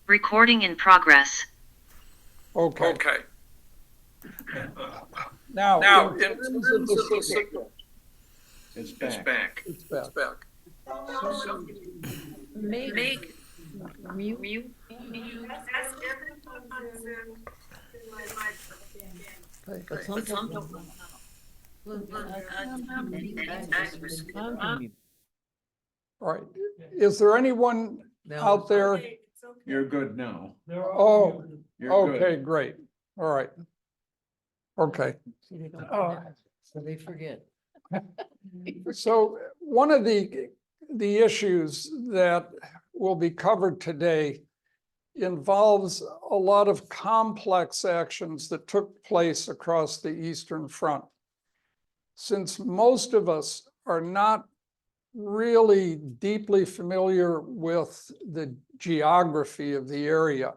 Recording in progress. Okay. Okay. Now, Now, in terms of the signal, it's back. it's back. back. Make mute. But some don't know. All right. Is there anyone out there? You're good now. Oh, You're good. okay, great. All right. Okay. See, they don't Oh. forget, so they forget. So one of the issues that will be covered today involves a lot of complex actions that took place across the Eastern Front. Since most of us are not really deeply familiar with the geography of the area,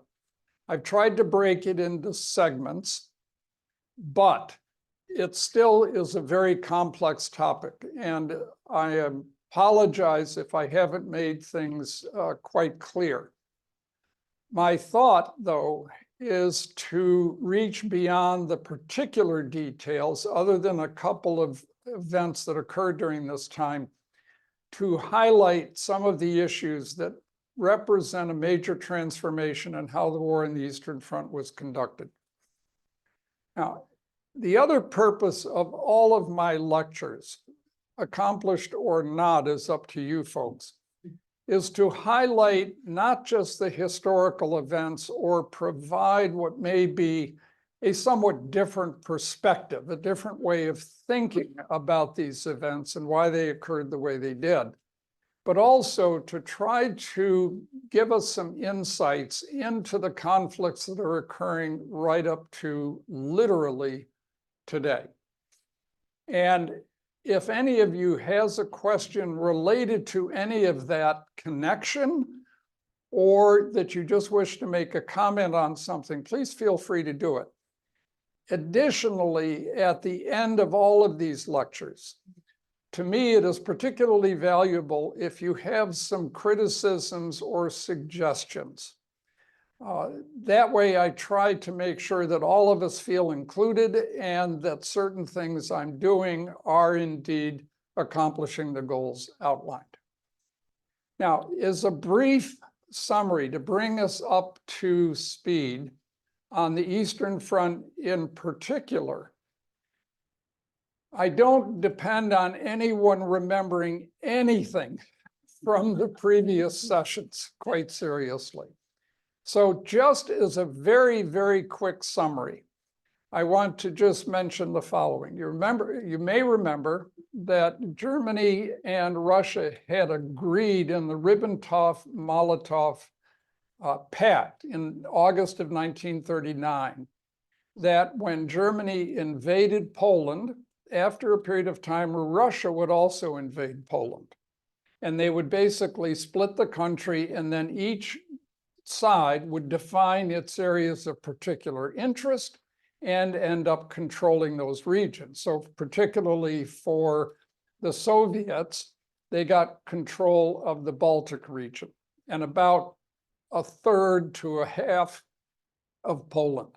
I've tried to break it into segments, but it still is a very complex topic. And I apologize if I haven't made things quite clear. My thought, though, is to reach beyond the particular details, other than a couple of events that occurred during this time, to highlight some of the issues that represent a major transformation in how the war in the Eastern Front was conducted. Now, the other purpose of all of my lectures, accomplished or not is up to you folks, is to highlight not just the historical events or provide what may be a somewhat different perspective, a different way of thinking about these events and why they occurred the way they did, but also to try to give us some insights into the conflicts that are occurring right up to literally today. And if any of you has a question related to any of that connection, or that you just wish to make a comment on something, please feel free to do it. Additionally, at the end of all of these lectures, to me, it is particularly valuable if you have some criticisms or suggestions. That way, I try to make sure that all of us feel included and that certain things I'm doing are indeed accomplishing the goals outlined. Now, as a brief summary to bring us up to speed on the Eastern Front in particular, I don't depend on anyone remembering anything from the previous sessions, quite seriously. So just as a very, very quick summary, I want to just mention the following. You may remember that Germany and Russia had agreed in the Ribbentrop-Molotov Pact in August of 1939 that when Germany invaded Poland, after a period of time, Russia would also invade Poland. And they would basically split the country, and then each side would define its areas of particular interest and end up controlling those regions. So particularly for the Soviets, they got control of the Baltic region and about a third to a half of Poland.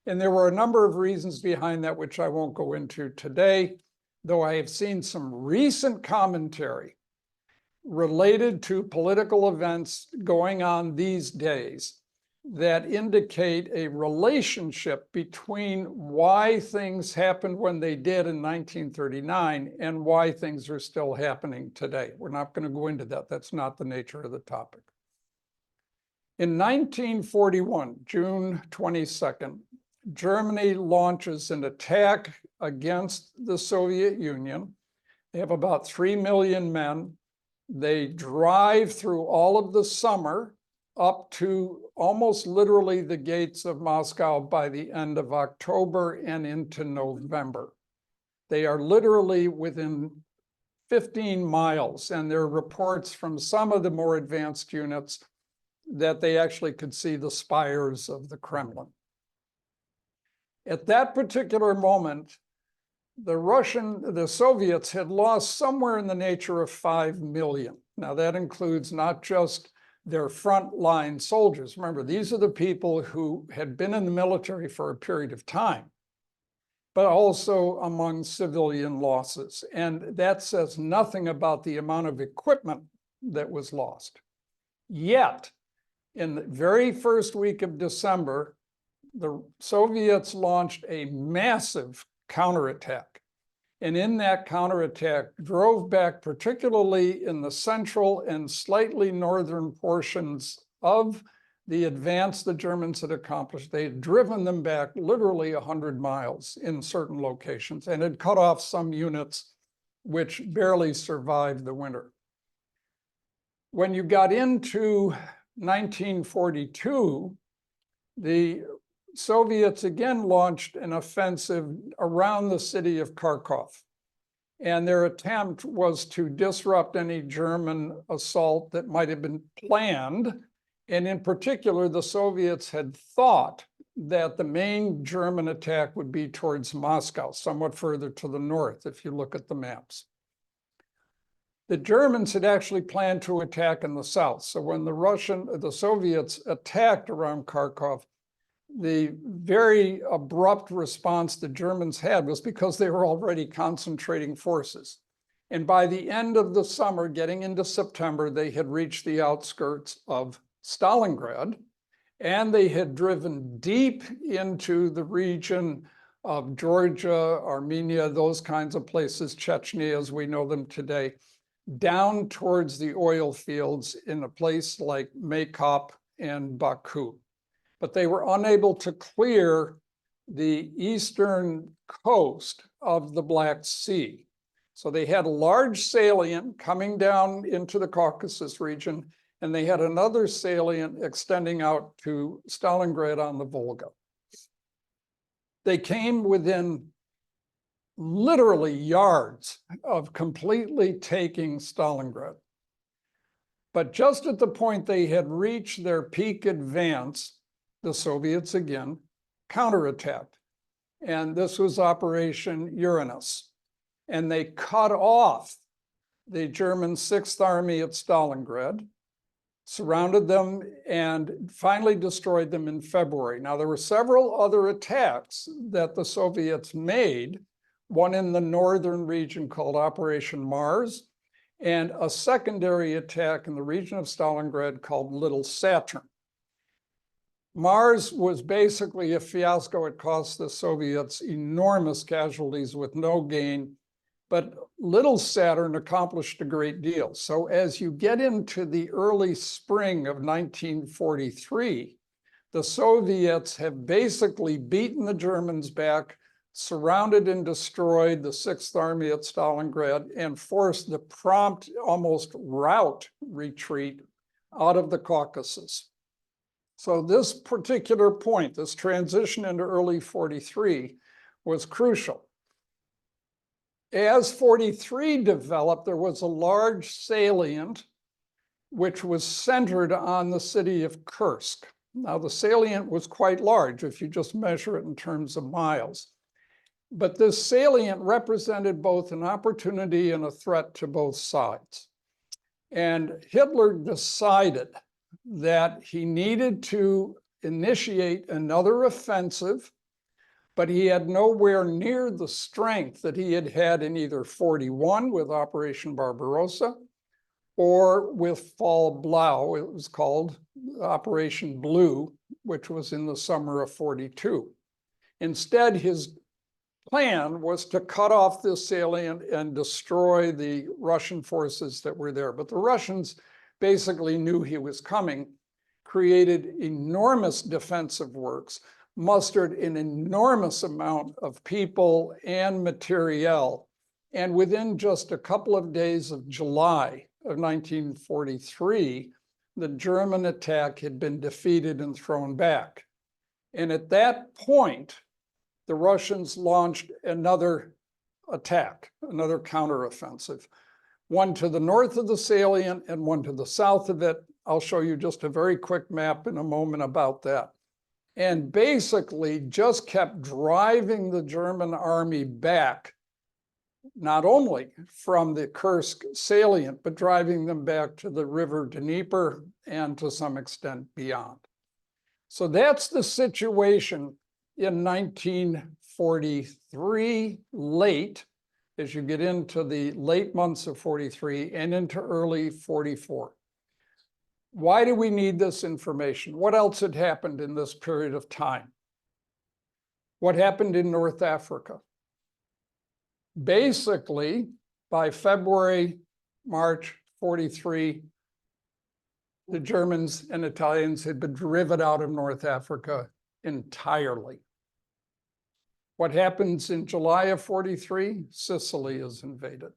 And there were a number of reasons behind that, which I won't go into today, though I have seen some recent commentary related to political events going on these days that indicate a relationship between why things happened when they did in 1939 and why things are still happening today. We're not going to go into that. That's not the nature of the topic. In 1941, June 22nd, Germany launches an attack against the Soviet Union. They have about 3 million men. They drive through all of the summer up to almost literally the gates of Moscow by the end of October and into November. They are literally within 15 miles, and there are reports from some of the more advanced units that they actually could see the spires of the Kremlin. At that particular moment, the Soviets had lost somewhere in the nature of 5 million. Now that includes not just their frontline soldiers. Remember, these are the people who had been in the military for a period of time, but also among civilian losses. And that says nothing about the amount of equipment that was lost. Yet, in the very first week of December, the Soviets launched a massive counterattack. And in that counterattack, drove back, particularly in the central and slightly northern portions of the advance the Germans had accomplished. They had driven them back literally 100 miles in certain locations and had cut off some units which barely survived the winter. When you got into 1942, the Soviets again launched an offensive around the city of Kharkov. And their attempt was to disrupt any German assault that might have been planned. And in particular, the Soviets had thought that the main German attack would be towards Moscow, somewhat further to the north, if you look at the maps. The Germans had actually planned to attack in the south. So when the Soviets attacked around Kharkov, the very abrupt response the Germans had was because they were already concentrating forces. And by the end of the summer, getting into September, they had reached the outskirts of Stalingrad, and they had driven deep into the region of Georgia, Armenia, those kinds of places, Chechnya as we know them today, down towards the oil fields in a place like Maykop and Baku. But they were unable to clear the eastern coast of the Black Sea. So they had a large salient coming down into the Caucasus region, and they had another salient extending out to Stalingrad on the Volga. They came within literally yards of completely taking Stalingrad. But just at the point they had reached their peak advance, the Soviets again counterattacked. And this was Operation Uranus. And they cut off the German 6th Army at Stalingrad, surrounded them, and finally destroyed them in February. Now, there were several other attacks that the Soviets made, one in the northern region called Operation Mars, and a secondary attack in the region of Stalingrad called Little Saturn. Mars was basically a fiasco. It cost the Soviets enormous casualties with no gain, but Little Saturn accomplished a great deal. So as you get into the early spring of 1943, the Soviets have basically beaten the Germans back, surrounded and destroyed the 6th Army at Stalingrad, and forced the prompt, almost rout retreat out of the Caucasus. So this particular point, this transition into early 43, was crucial. As 43 developed, there was a large salient which was centered on the city of Kursk. Now, the salient was quite large if you just measure it in terms of miles. But this salient represented both an opportunity and a threat to both sides. And Hitler decided that he needed to initiate another offensive, but he had nowhere near the strength that he had had in either 41 with Operation Barbarossa or with Fall Blau. It was called Operation Blue, which was in the summer of 42. Instead, his plan was to cut off this salient and destroy the Russian forces that were there. But the Russians basically knew he was coming, created enormous defensive works, mustered an enormous amount of people and materiel. And within just a couple of days of July of 1943, the German attack had been defeated and thrown back. And at that point, the Russians launched another attack, another counteroffensive, one to the north of the salient and one to the south of it. I'll show you just a very quick map in a moment about that. And basically just kept driving the German army back not only from the Kursk salient, but driving them back to the river Dnieper and to some extent beyond. So that's the situation in 1943, late, as you get into the late months of 43 and into early 44. Why do we need this information? What else had happened in this period of time? What happened in North Africa? Basically, by February, March 43, the Germans and Italians had been driven out of North Africa entirely. What happens in July of 43? Sicily is invaded.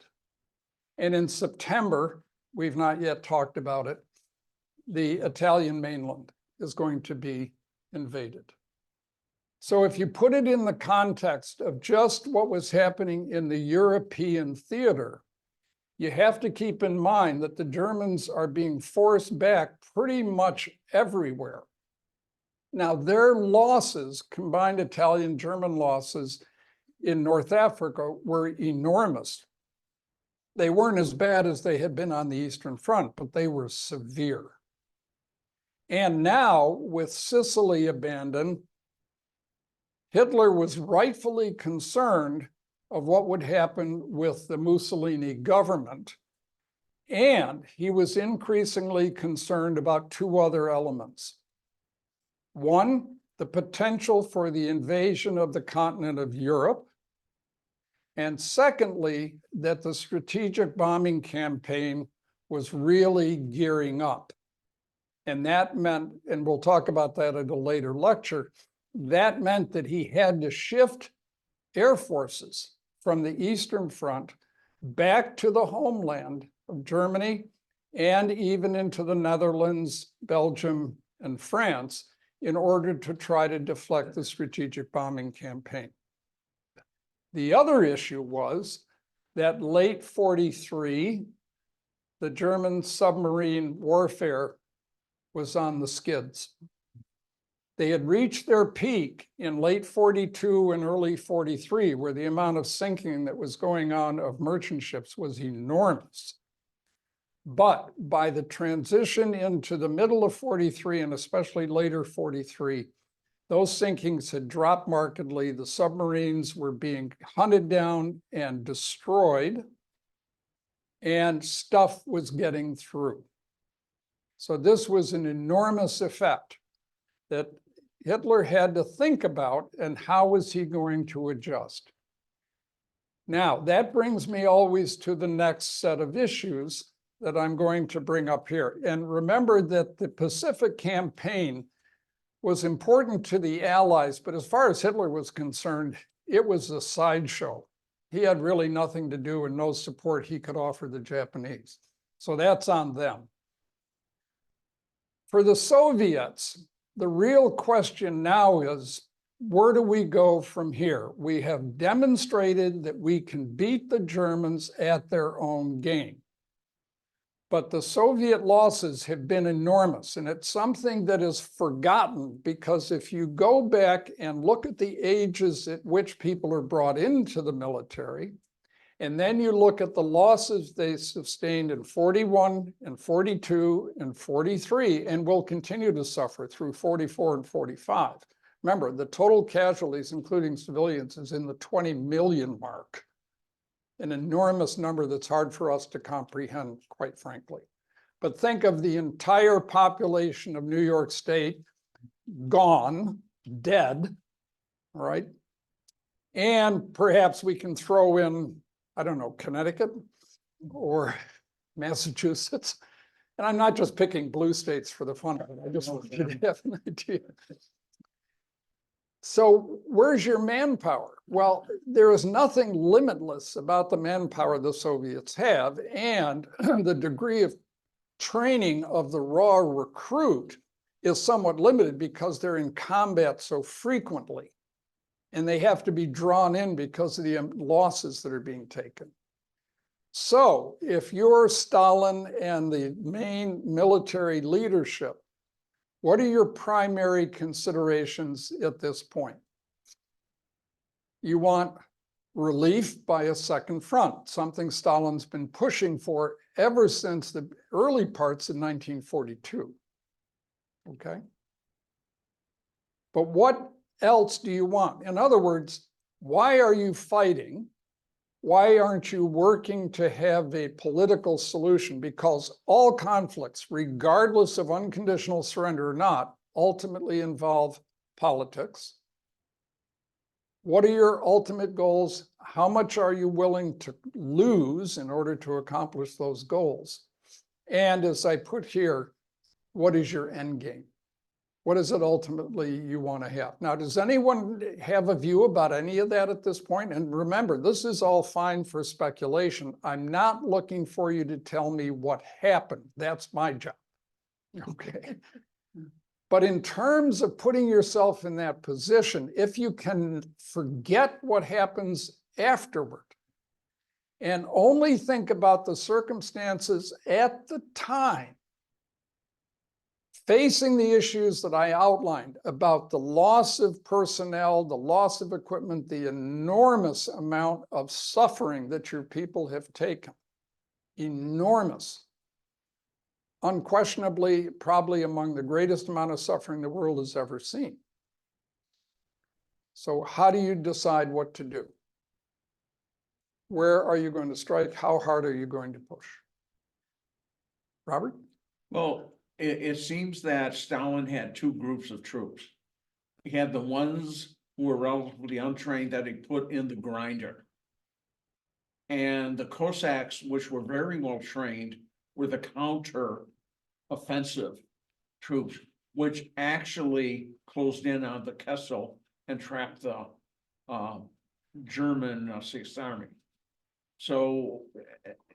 And in September, we've not yet talked about it, the Italian mainland is going to be invaded. So if you put it in the context of just what was happening in the European theater, you have to keep in mind that the Germans are being forced back pretty much everywhere. Now, their losses, combined Italian-German losses in North Africa, were enormous. They weren't as bad as they had been on the Eastern Front, but they were severe. And now, with Sicily abandoned, Hitler was rightfully concerned of what would happen with the Mussolini government. And he was increasingly concerned about two other elements. One, the potential for the invasion of the continent of Europe. And secondly, that the strategic bombing campaign was really gearing up. And that meant, and we'll talk about that at a later lecture, that meant that he had to shift air forces from the Eastern Front back to the homeland of Germany and even into the Netherlands, Belgium, and France in order to try to deflect the strategic bombing campaign. The other issue was that late 43, the German submarine warfare was on the skids. They had reached their peak in late 42 and early 43, where the amount of sinking that was going on of merchant ships was enormous. But by the transition into the middle of 43 and especially later 43, those sinkings had dropped markedly. The submarines were being hunted down and destroyed, and stuff was getting through. So this was an enormous effect that Hitler had to think about, and how was he going to adjust? Now, that brings me always to the next set of issues that I'm going to bring up here. And remember that the Pacific campaign was important to the Allies, but as far as Hitler was concerned, it was a sideshow. He had really nothing to do and no support he could offer the Japanese. So that's on them. For the Soviets, the real question now is, where do we go from here? We have demonstrated that we can beat the Germans at their own game. But the Soviet losses have been enormous, and it's something that is forgotten, because if you go back and look at the ages at which people are brought into the military, and then you look at the losses they sustained in 41 and 42 and 43, and will continue to suffer through 44 and 45. Remember, the total casualties, including civilians, is in the 20 million mark. An enormous number that's hard for us to comprehend, quite frankly. But think of the entire population of New York State gone, dead, all right? And perhaps we can throw in, I don't know, Connecticut or Massachusetts. And I'm not just picking blue states for the fun of it. I just want you to have an idea. So where's your manpower? Well, there is nothing limitless about the manpower the Soviets have, and the degree of training of the raw recruit is somewhat limited because they're in combat so frequently, and they have to be drawn in because of the losses that are being taken. So if you're Stalin and the main military leadership, what are your primary considerations at this point? You want relief by a second front, something Stalin's been pushing for ever since the early parts of 1942. Okay? But what else do you want? In other words, why are you fighting? Why aren't you working to have a political solution? Because all conflicts, regardless of unconditional surrender or not, ultimately involve politics. What are your ultimate goals? How much are you willing to lose in order to accomplish those goals? And as I put here, what is your end game? What is it ultimately you want to have? Now, does anyone have a view about any of that at this point? And remember, this is all fine for speculation. I'm not looking for you to tell me what happened. That's my job. Okay. But in terms of putting yourself in that position, if you can forget what happens afterward and only think about the circumstances at the time, facing the issues that I outlined about the loss of personnel, the loss of equipment, the enormous amount of suffering that your people have taken, enormous. Unquestionably, probably among the greatest amount of suffering the world has ever seen. So how do you decide what to do? Where are you going to strike? How hard are you going to push? Robert? Well, it seems that Stalin had two groups of troops. He had the ones who were relatively untrained that he put in the grinder. And the Cossacks, which were very well trained, were the counter offensive troops, which actually closed in on the Kessel and trapped the German Sixth Army. So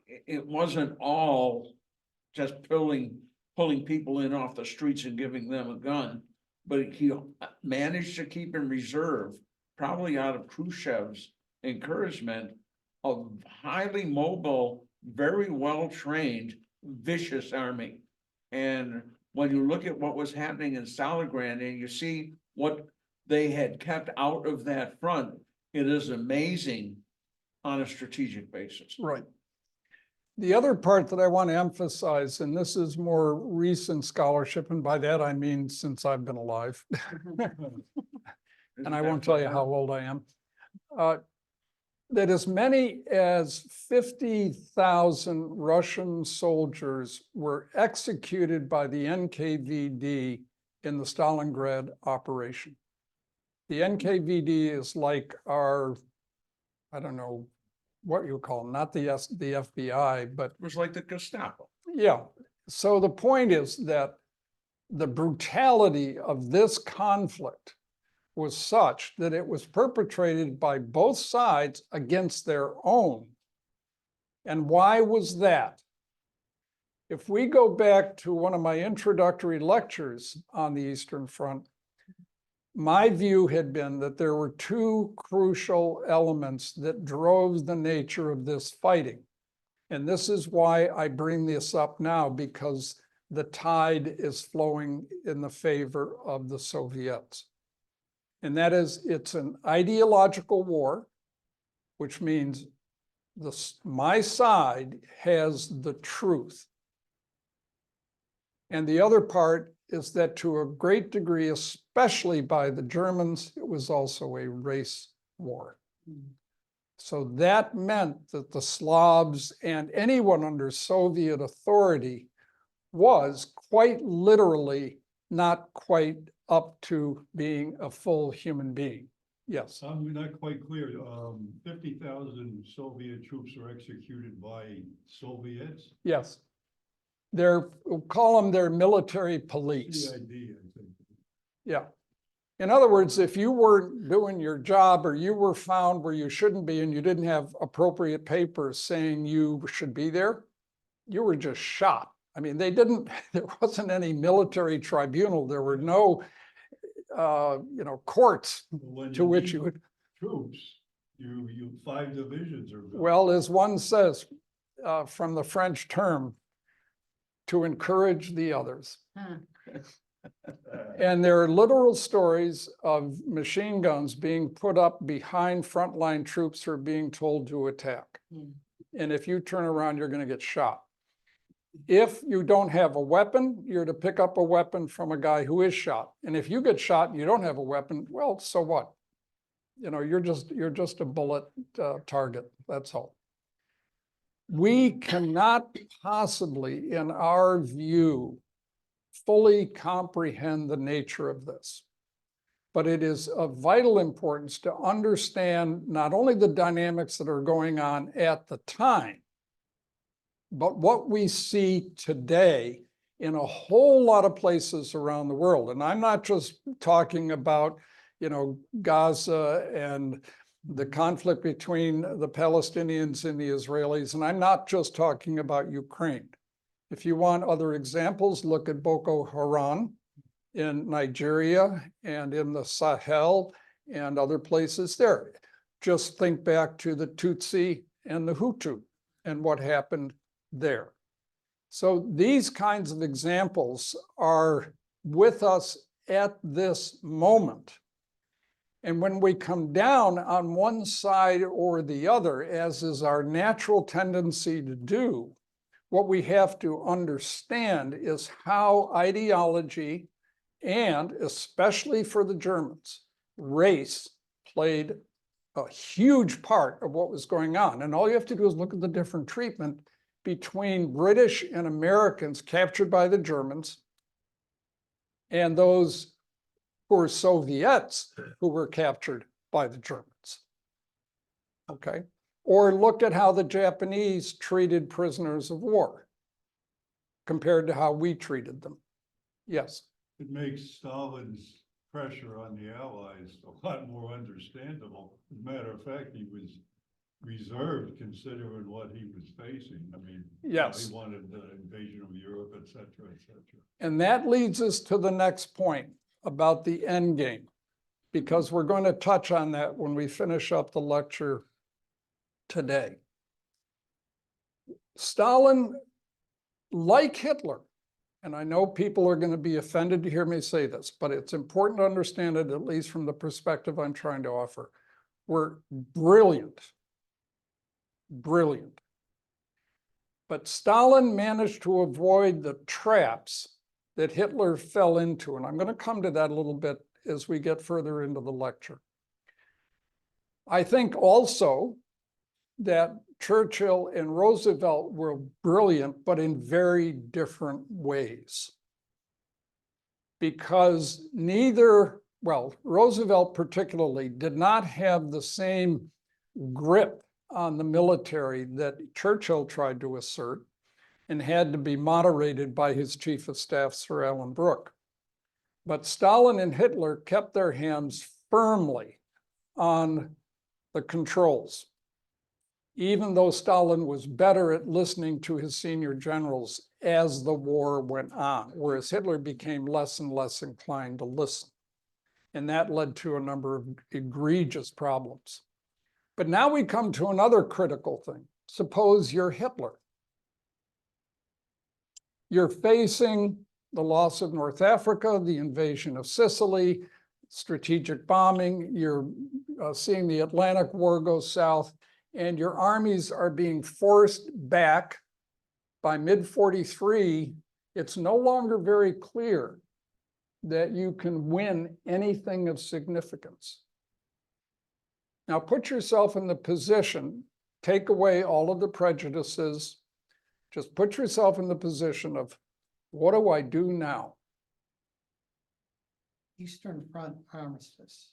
it wasn't all just pulling people in off the streets and giving them a gun, but he managed to keep in reserve, probably out of Khrushchev's encouragement, a highly mobile, very well-trained, vicious army. And when you look at what was happening in Stalingrad and you see what they had kept out of that front, it is amazing on a strategic basis. Right. The other part that I want to emphasize, and this is more recent scholarship, and by that I mean since I've been alive, and I won't tell you how old I am, that as many as 50,000 Russian soldiers were executed by the NKVD in the Stalingrad operation. The NKVD is like our, I don't know what you call them, not the FBI, but It was like the Gestapo. yeah. So the point is that the brutality of this conflict was such that it was perpetrated by both sides against their own. And why was that? If we go back to one of my introductory lectures on the Eastern Front, my view had been that there were two crucial elements that drove the nature of this fighting. And this is why I bring this up now, because the tide is flowing in the favor of the Soviets. And that is, it's an ideological war, which means my side has the truth. And the other part is that to a great degree, especially by the Germans, it was also a race war. So that meant that the Slavs and anyone under Soviet authority was quite literally not quite up to being a full human being. Yes. I'm not quite clear. 50,000 Soviet troops were executed by Soviets. Yes. We'll call them their military police. CID, I think. Yeah. In other words, if you weren't doing your job or you were found where you shouldn't be and you didn't have appropriate papers saying you should be there, you were just shot. I mean, there wasn't any military tribunal. There were no, courts When to which you would. troops, you 5 divisions are built. Well, as one says, from the French term, to encourage the others. And there are literal stories of machine guns being put up behind frontline troops who are being told to attack. Hmm. And if you turn around, you're going to get shot. If you don't have a weapon, you're to pick up a weapon from a guy who is shot. And if you get shot and you don't have a weapon, well, so what? You know, you're just a bullet target. That's all. We cannot possibly, in our view, fully comprehend the nature of this. But it is of vital importance to understand not only the dynamics that are going on at the time, but what we see today in a whole lot of places around the world. And I'm not just talking about, you know, Gaza and the conflict between the Palestinians and the Israelis, and I'm not just talking about Ukraine. If you want other examples, look at Boko Haram in Nigeria and in the Sahel and other places there. Just think back to the Tutsi and the Hutu and what happened there. So these kinds of examples are with us at this moment. And when we come down on one side or the other, as is our natural tendency to do, what we have to understand is how ideology, and especially for the Germans, race played a huge part of what was going on. And all you have to do is look at the different treatment between British and Americans captured by the Germans and those who were Soviets who were captured by the Germans. Okay? Or look at how the Japanese treated prisoners of war compared to how we treated them. Yes. It makes Stalin's pressure on the Allies a lot more understandable. As a matter of fact, he was reserved considering what he was facing. I mean, Yes. he wanted the invasion of Europe, et cetera, et cetera. And that leads us to the next point about the end game, because we're going to touch on that when we finish up the lecture today. Stalin, like Hitler, and I know people are going to be offended to hear me say this, but it's important to understand it, at least from the perspective I'm trying to offer, were brilliant. Brilliant. But Stalin managed to avoid the traps that Hitler fell into. And I'm going to come to that a little bit as we get further into the lecture. I think also that Churchill and Roosevelt were brilliant, but in very different ways. Because neither, well, Roosevelt particularly did not have the same grip on the military that Churchill tried to assert, and had to be moderated by his chief of staff, Sir Alan Brooke. But Stalin and Hitler kept their hands firmly on the controls, even though Stalin was better at listening to his senior generals as the war went on, whereas Hitler became less and less inclined to listen. And that led to a number of egregious problems. But now we come to another critical thing. Suppose you're Hitler. You're facing the loss of North Africa, the invasion of Sicily, strategic bombing. You're seeing the Atlantic War go south, and your armies are being forced back. By mid-43, it's no longer very clear that you can win anything of significance. Now put yourself in the position, take away all of the prejudices, just put yourself in the position of, what do I do now? Eastern Front armistice.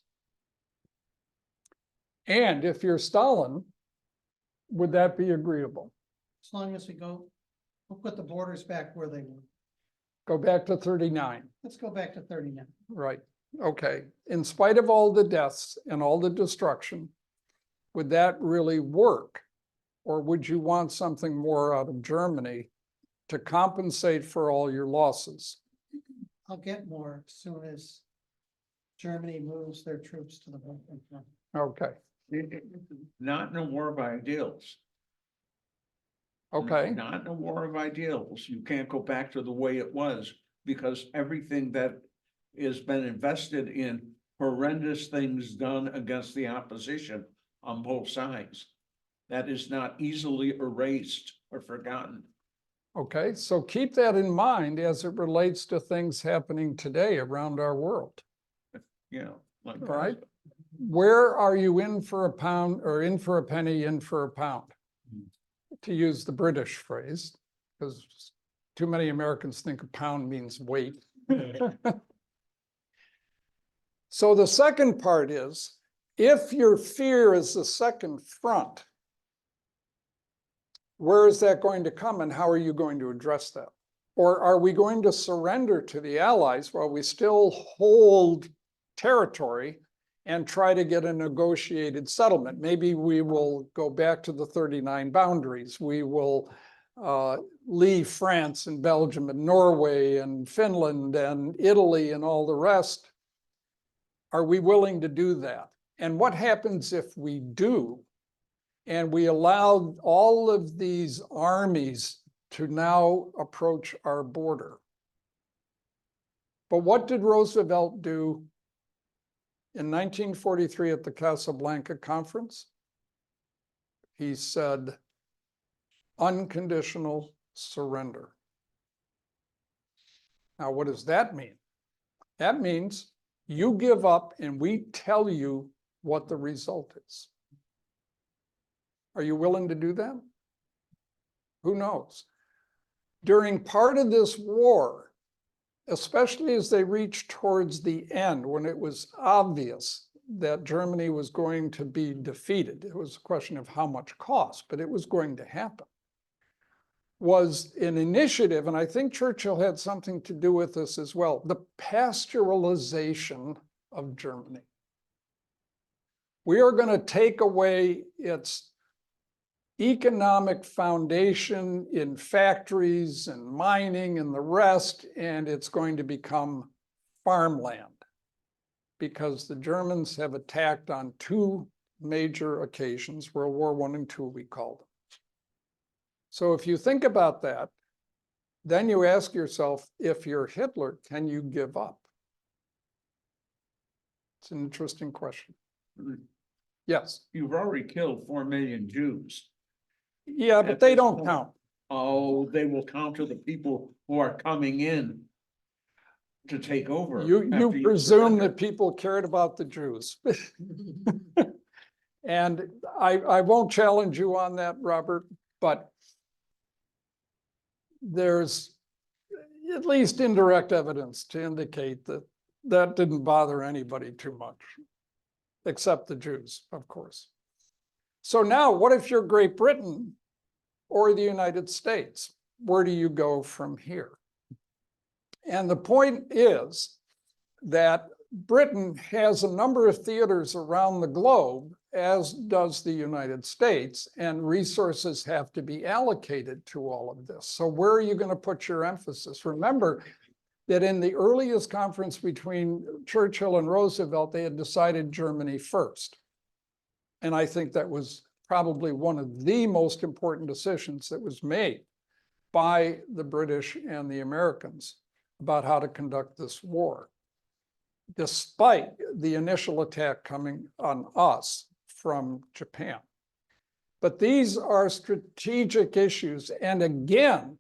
And if you're Stalin, would that be agreeable? As long as we'll put the borders back where they were. Go back to 39, Let's go back to 39. right? Okay, in spite of all the deaths and all the destruction, would that really work? Or would you want something more out of Germany to compensate for all your losses? I'll get more as soon as Germany moves their troops to the Balkan front. Okay, Not in a war of ideals. okay, Not in a war of ideals. You can't go back to the way it was because everything that has been invested in horrendous things done against the opposition on both sides. That is not easily erased or forgotten. Okay, so keep that in mind as it relates to things happening today around our world, You know, like. all right? Where are you in for a pound or in for a penny, in for a pound? To use the British phrase, because too many Americans think a pound means weight. So the second part is, if your fear is the second front, where is that going to come and how are you going to address that? Or are we going to surrender to the Allies while we still hold territory and try to get a negotiated settlement? Maybe we will go back to the 39 boundaries. We will leave France and Belgium and Norway and Finland and Italy and all the rest. Are we willing to do that? And what happens if we do? And we allow all of these armies to now approach our border. But what did Roosevelt do in 1943 at the Casablanca Conference? He said, unconditional surrender. Now, what does that mean? That means you give up and we tell you what the result is. Are you willing to do that? Who knows? During part of this war, especially as they reached towards the end, when it was obvious that Germany was going to be defeated, it was a question of how much cost, but it was going to happen, was an initiative, and I think Churchill had something to do with this as well, the pasteurization of Germany. We are going to take away its economic foundation in factories and mining and the rest, and it's going to become farmland because the Germans have attacked on two major occasions, World War I and II, we called them. So if you think about that, then you ask yourself, if you're Hitler, can you give up? It's an interesting question. Yes. You've already killed 4 million Jews. Yeah, but At they this don't point. count. Oh, they will counter the people who are coming in to take over. You after presume surrender. that people cared about the Jews. And I won't challenge you on that, Robert, but there's at least indirect evidence to indicate that that didn't bother anybody too much, except the Jews, of course. So now, what if you're Great Britain or the United States? Where do you go from here? And the point is that Britain has a number of theaters around the globe, as does the United States, and resources have to be allocated to all of this. So where are you going to put your emphasis? Remember that in the earliest conference between Churchill and Roosevelt, they had decided Germany first. And I think that was probably one of the most important decisions that was made by the British and the Americans about how to conduct this war, despite the initial attack coming on us from Japan. But these are strategic issues. And again,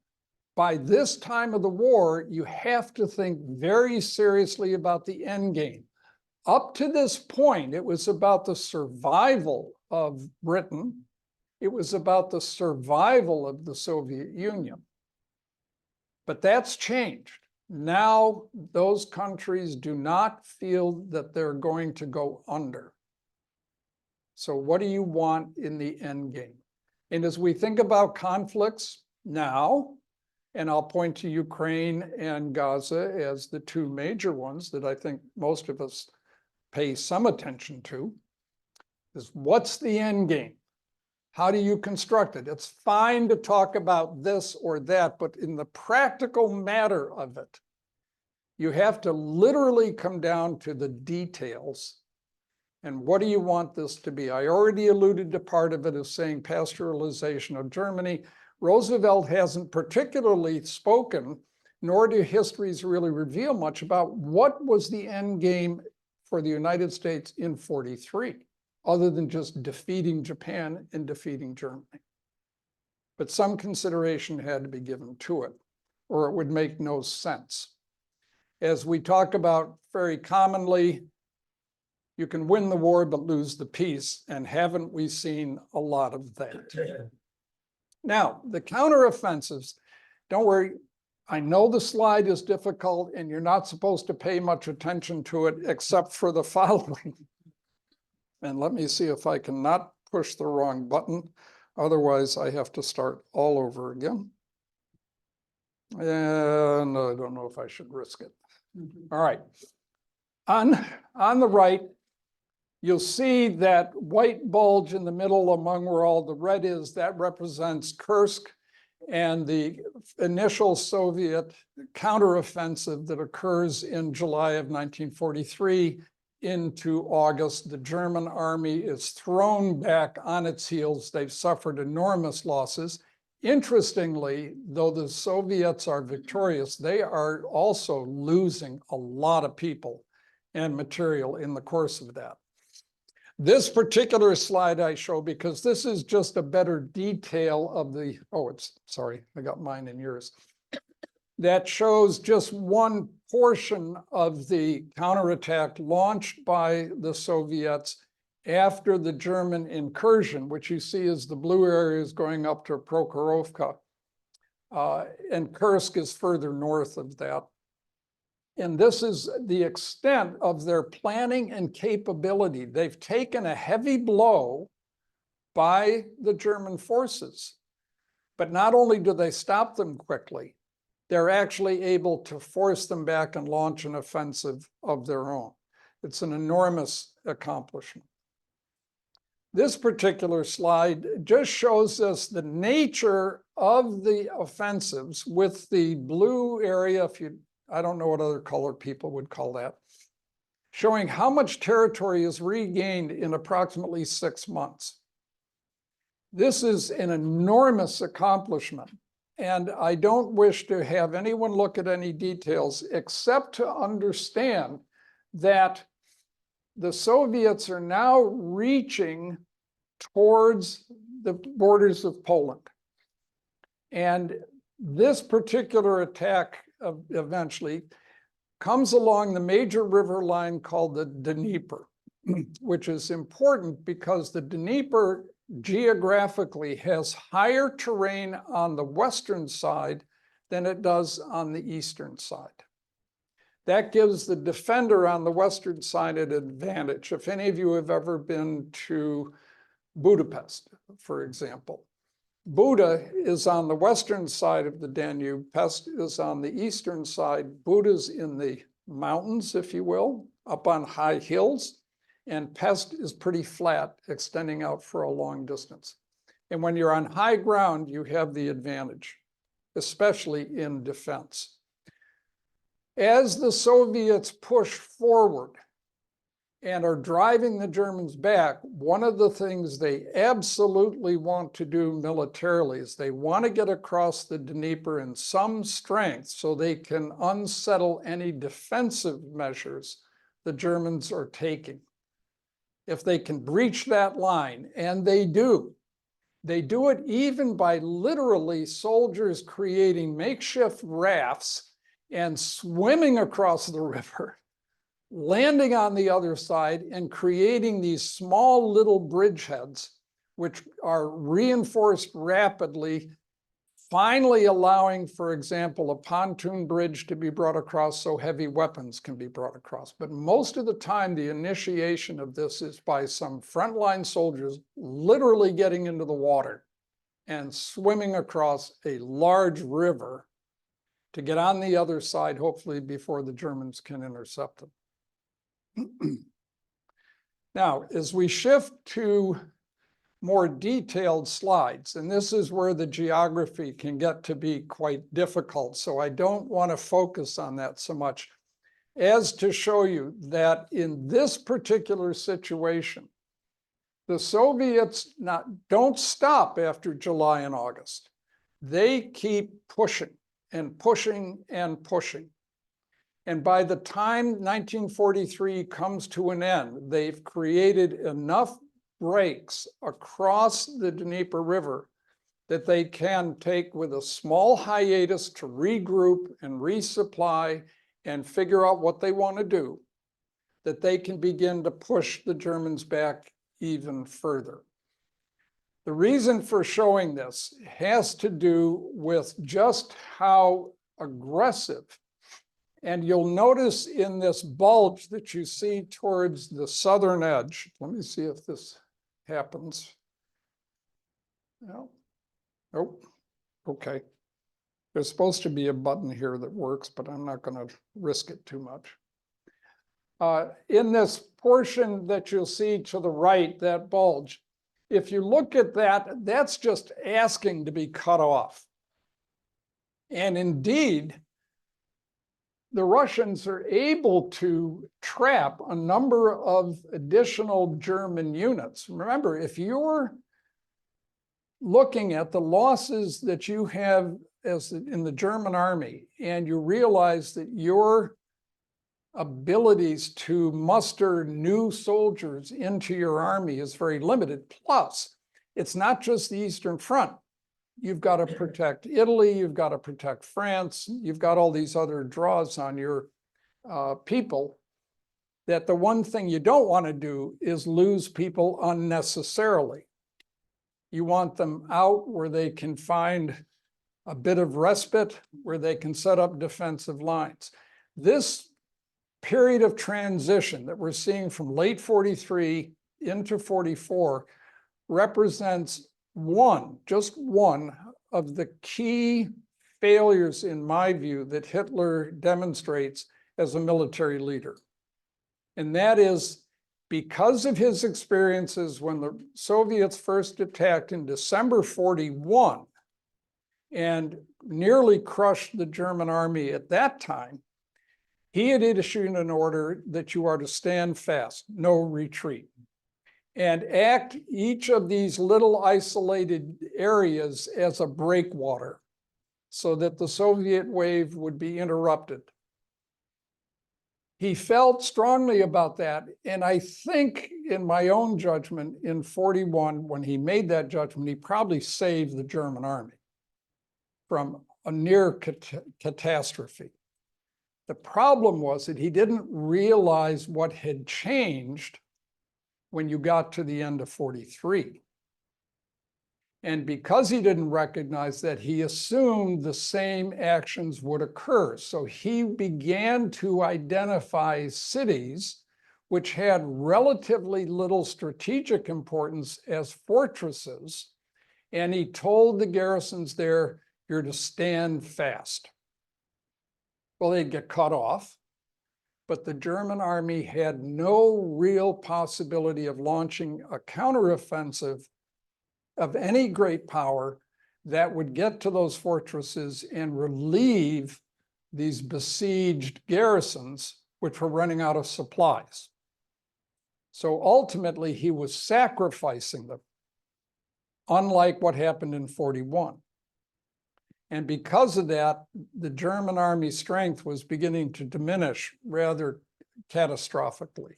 by this time of the war, you have to think very seriously about the end game. Up to this point, it was about the survival of Britain. It was about the survival of the Soviet Union. But that's changed. Now, those countries do not feel that they're going to go under. So what do you want in the end game? And as we think about conflicts now, and I'll point to Ukraine and Gaza as the two major ones that I think most of us pay some attention to, is what's the end game? How do you construct it? It's fine to talk about this or that, but in the practical matter of it, you have to literally come down to the details. And what do you want this to be? I already alluded to part of it as saying pasteurization of Germany. Roosevelt hasn't particularly spoken nor do histories really reveal much about what was the end game for the United States in 43, other than just defeating Japan and defeating Germany. But some consideration had to be given to it, or it would make no sense. As we talk about very commonly, you can win the war but lose the peace, and haven't we seen a lot of that? Now, the counteroffensives, don't worry, I know the slide is difficult and you're not supposed to pay much attention to it except for the following. And let me see if I can not push the wrong button. Otherwise, I have to start all over again. And I don't know if I should risk it. All right. On the right, you'll see that white bulge in the middle among where all the red is, that represents Kursk and the initial Soviet counteroffensive that occurs in July of 1943 into August. The German army is thrown back on its heels. They've suffered enormous losses. Interestingly, though the Soviets are victorious, they are also losing a lot of people and material in the course of that. This particular slide I show because this is just a better detail of the, sorry, I got mine and yours. That shows just one portion of the counterattack launched by the Soviets after the German incursion, which you see is the blue areas going up to Prokhorovka. And Kursk is further north of that. And this is the extent of their planning and capability. They've taken a heavy blow by the German forces, but not only do they stop them quickly, they're actually able to force them back and launch an offensive of their own. It's an enormous accomplishment. This particular slide just shows us the nature of the offensives with the blue area, I don't know what other color people would call that, showing how much territory is regained in approximately 6 months. This is an enormous accomplishment, and I don't wish to have anyone look at any details except to understand that the Soviets are now reaching towards the borders of Poland. And this particular attack eventually comes along the major river line called the Dnieper, which is important because the Dnieper geographically has higher terrain on the western side than it does on the eastern side. That gives the defender on the western side an advantage. If any of you have ever been to Budapest, for example, Buda is on the western side of the Danube, Pest is on the eastern side. Buda's in the mountains, if you will, up on high hills, and Pest is pretty flat, extending out for a long distance. And when you're on high ground, you have the advantage, especially in defense. As the Soviets push forward and are driving the Germans back, one of the things they absolutely want to do militarily is they want to get across the Dnieper in some strength so they can unsettle any defensive measures the Germans are taking. If they can breach that line, and they do it even by literally soldiers creating makeshift rafts and swimming across the river, landing on the other side and creating these small little bridgeheads, which are reinforced rapidly, finally allowing, for example, a pontoon bridge to be brought across so heavy weapons can be brought across. But most of the time, the initiation of this is by some frontline soldiers literally getting into the water and swimming across a large river to get on the other side, hopefully before the Germans can intercept them. Now, as we shift to more detailed slides, and this is where the geography can get to be quite difficult, so I don't want to focus on that so much as to show you that in this particular situation, the Soviets don't stop after July and August. They keep pushing. and pushing and pushing. And by the time 1943 comes to an end, they've created enough breaks across the Dnieper River that they can take with a small hiatus to regroup and resupply and figure out what they want to do, that they can begin to push the Germans back even further. The reason for showing this has to do with just how aggressive, and you'll notice in this bulge that you see towards the southern edge, let me see if this happens. No. Oh, okay. There's supposed to be a button here that works, but I'm not going to risk it too much. In this portion that you'll see to the right, that bulge, if you look at that, that's just asking to be cut off. And indeed, the Russians are able to trap a number of additional German units. Remember, if you're looking at the losses that you have in the German army, and you realize that your abilities to muster new soldiers into your army is very limited. Plus, it's not just the Eastern Front. You've got to protect Italy, you've got to protect France, you've got all these other draws on your people, that the one thing you don't want to do is lose people unnecessarily. You want them out where they can find a bit of respite, where they can set up defensive lines. This period of transition that we're seeing from late 43 into 44 represents just one of the key failures, in my view, that Hitler demonstrates as a military leader. And that is because of his experiences when the Soviets first attacked in December 41 and nearly crushed the German army at that time, he had issued an order that you are to stand fast, no retreat, and act each of these little isolated areas as a breakwater so that the Soviet wave would be interrupted. He felt strongly about that, and I think in my own judgment in 41, when he made that judgment, he probably saved the German army from a near catastrophe. The problem was that he didn't realize what had changed when you got to the end of 43. And because he didn't recognize that, he assumed the same actions would occur. So he began to identify cities which had relatively little strategic importance as fortresses. And he told the garrisons there, you're to stand fast. Well, they'd get cut off, but the German army had no real possibility of launching a counteroffensive of any great power that would get to those fortresses and relieve these besieged garrisons, which were running out of supplies. So ultimately, he was sacrificing them, unlike what happened in 41. And because of that, the German army strength was beginning to diminish rather catastrophically.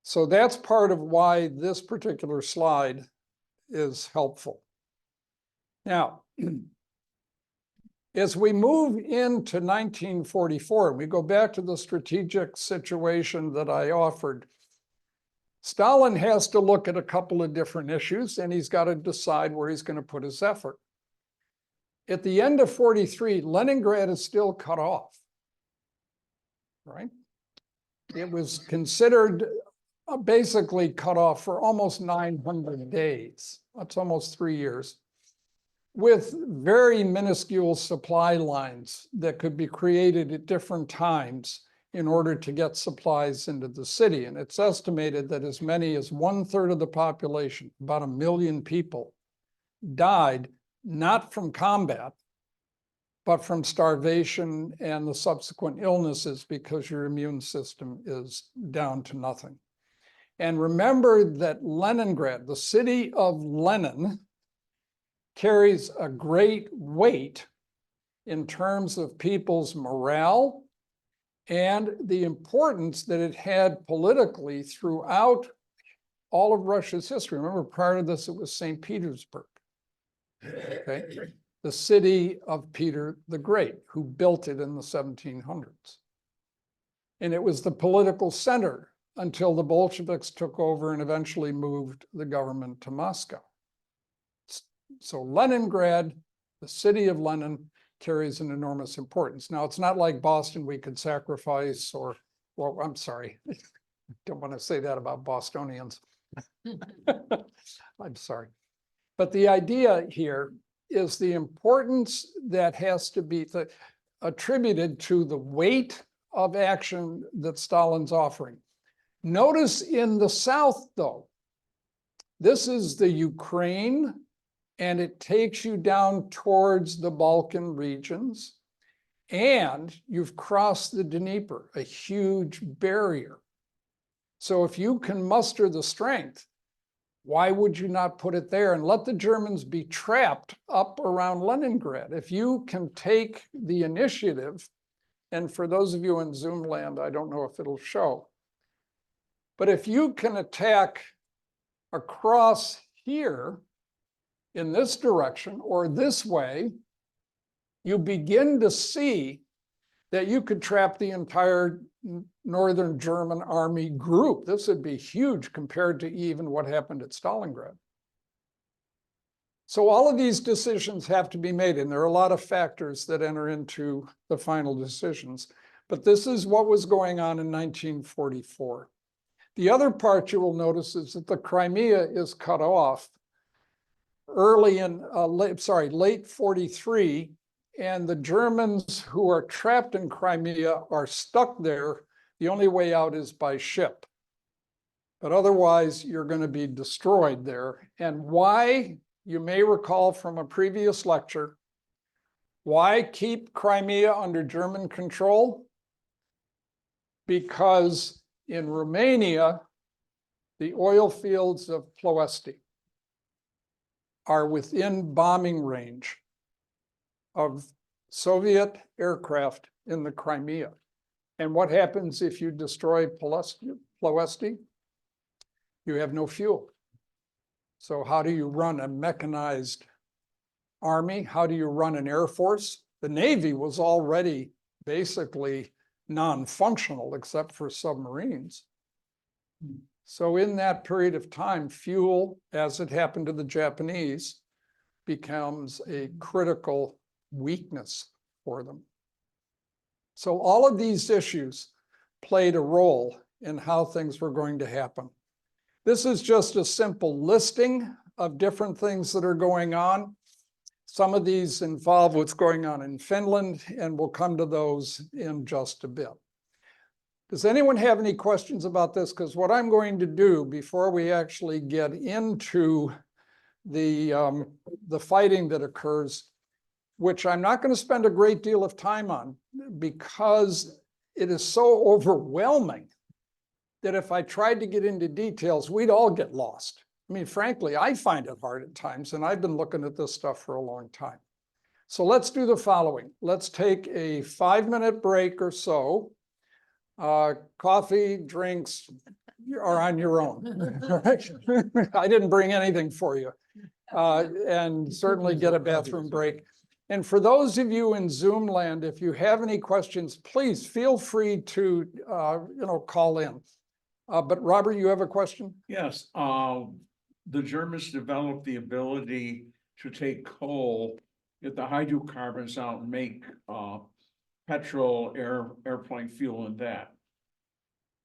So that's part of why this particular slide is helpful. Now, as we move into 1944, we go back to the strategic situation that I offered. Stalin has to look at a couple of different issues, and he's got to decide where he's going to put his effort. At the end of 43, Leningrad is still cut off, right? It was considered basically cut off for almost 900 days. That's almost 3 years, with very minuscule supply lines that could be created at different times in order to get supplies into the city. And it's estimated that as many as 1/3 of the population, about 1 million people, died not from combat, but from starvation and the subsequent illnesses because your immune system is down to nothing. And remember that Leningrad, the city of Lenin, carries a great weight in terms of people's morale and the importance that it had politically throughout all of Russia's history. Remember, prior to this, it was St. Petersburg, okay? The city of Peter the Great, who built it in the 1700s. And it was the political center until the Bolsheviks took over and eventually moved the government to Moscow. So Leningrad, the city of Lenin, carries an enormous importance. Now, it's not like Boston we could sacrifice or, well, I'm sorry, don't want to say that about Bostonians. I'm sorry. But the idea here is the importance that has to be attributed to the weight of action that Stalin's offering. Notice in the South, though, this is the Ukraine, and it takes you down towards the Balkan regions, and you've crossed the Dnieper, a huge barrier. So if you can muster the strength, why would you not put it there and let the Germans be trapped up around Leningrad? If you can take the initiative, and for those of you in Zoom land, I don't know if it'll show, but if you can attack across here in this direction or this way, you begin to see that you could trap the entire Northern German army group. This would be huge compared to even what happened at Stalingrad. So all of these decisions have to be made, and there are a lot of factors that enter into the final decisions. But this is what was going on in 1944. The other part you will notice is that the Crimea is cut off early in, late 43, and the Germans who are trapped in Crimea are stuck there. The only way out is by ship. But otherwise, you're going to be destroyed there. And why, you may recall from a previous lecture, why keep Crimea under German control? Because in Romania, the oil fields of Ploiești are within bombing range of Soviet aircraft in the Crimea. And what happens if you destroy Ploiești? You have no fuel. So how do you run a mechanized army? How do you run an air force? The Navy was already basically non-functional except for submarines. So in that period of time, fuel, as it happened to the Japanese, becomes a critical weakness for them. So all of these issues played a role in how things were going to happen. This is just a simple listing of different things that are going on. Some of these involve what's going on in Finland, and we'll come to those in just a bit. Does anyone have any questions about this? Because what I'm going to do before we actually get into the fighting that occurs, which I'm not going to spend a great deal of time on because it is so overwhelming that if I tried to get into details, we'd all get lost. I mean, frankly, I find it hard at times, and I've been looking at this stuff for a long time. So let's do the following. Let's take a 5-minute break or so. Coffee, drinks are on your own. I didn't bring anything for you. And certainly get a bathroom break. And for those of you in Zoom land, if you have any questions, please feel free to call in. But Robert, you have a question? Yes, the Germans developed the ability to take coal, get the hydrocarbons out and make petrol, airplane fuel and that.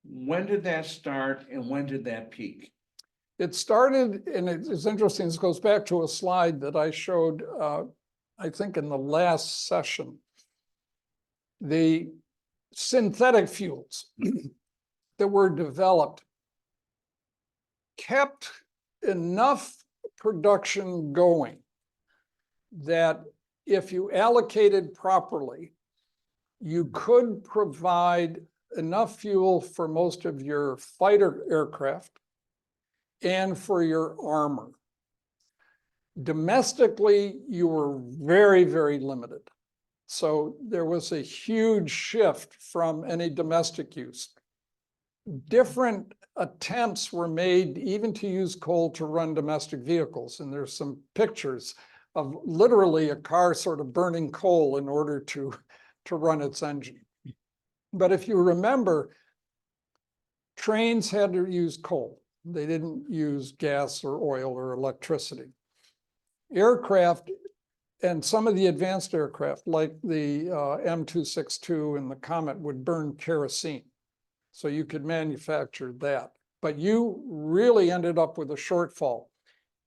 When did that start and when did that peak? It started, and it's interesting, this goes back to a slide that I showed, I think in the last session. The synthetic fuels that were developed kept enough production going that if you allocated properly, you could provide enough fuel for most of your fighter aircraft and for your armor. Domestically, you were very, very limited. So there was a huge shift from any domestic use. Different attempts were made even to use coal to run domestic vehicles. And there's some pictures of literally a car sort of burning coal in order to run its engine. But if you remember, trains had to use coal. They didn't use gas or oil or electricity. Aircraft and some of the advanced aircraft like the M262 and the Comet would burn kerosene. So you could manufacture that, but you really ended up with a shortfall.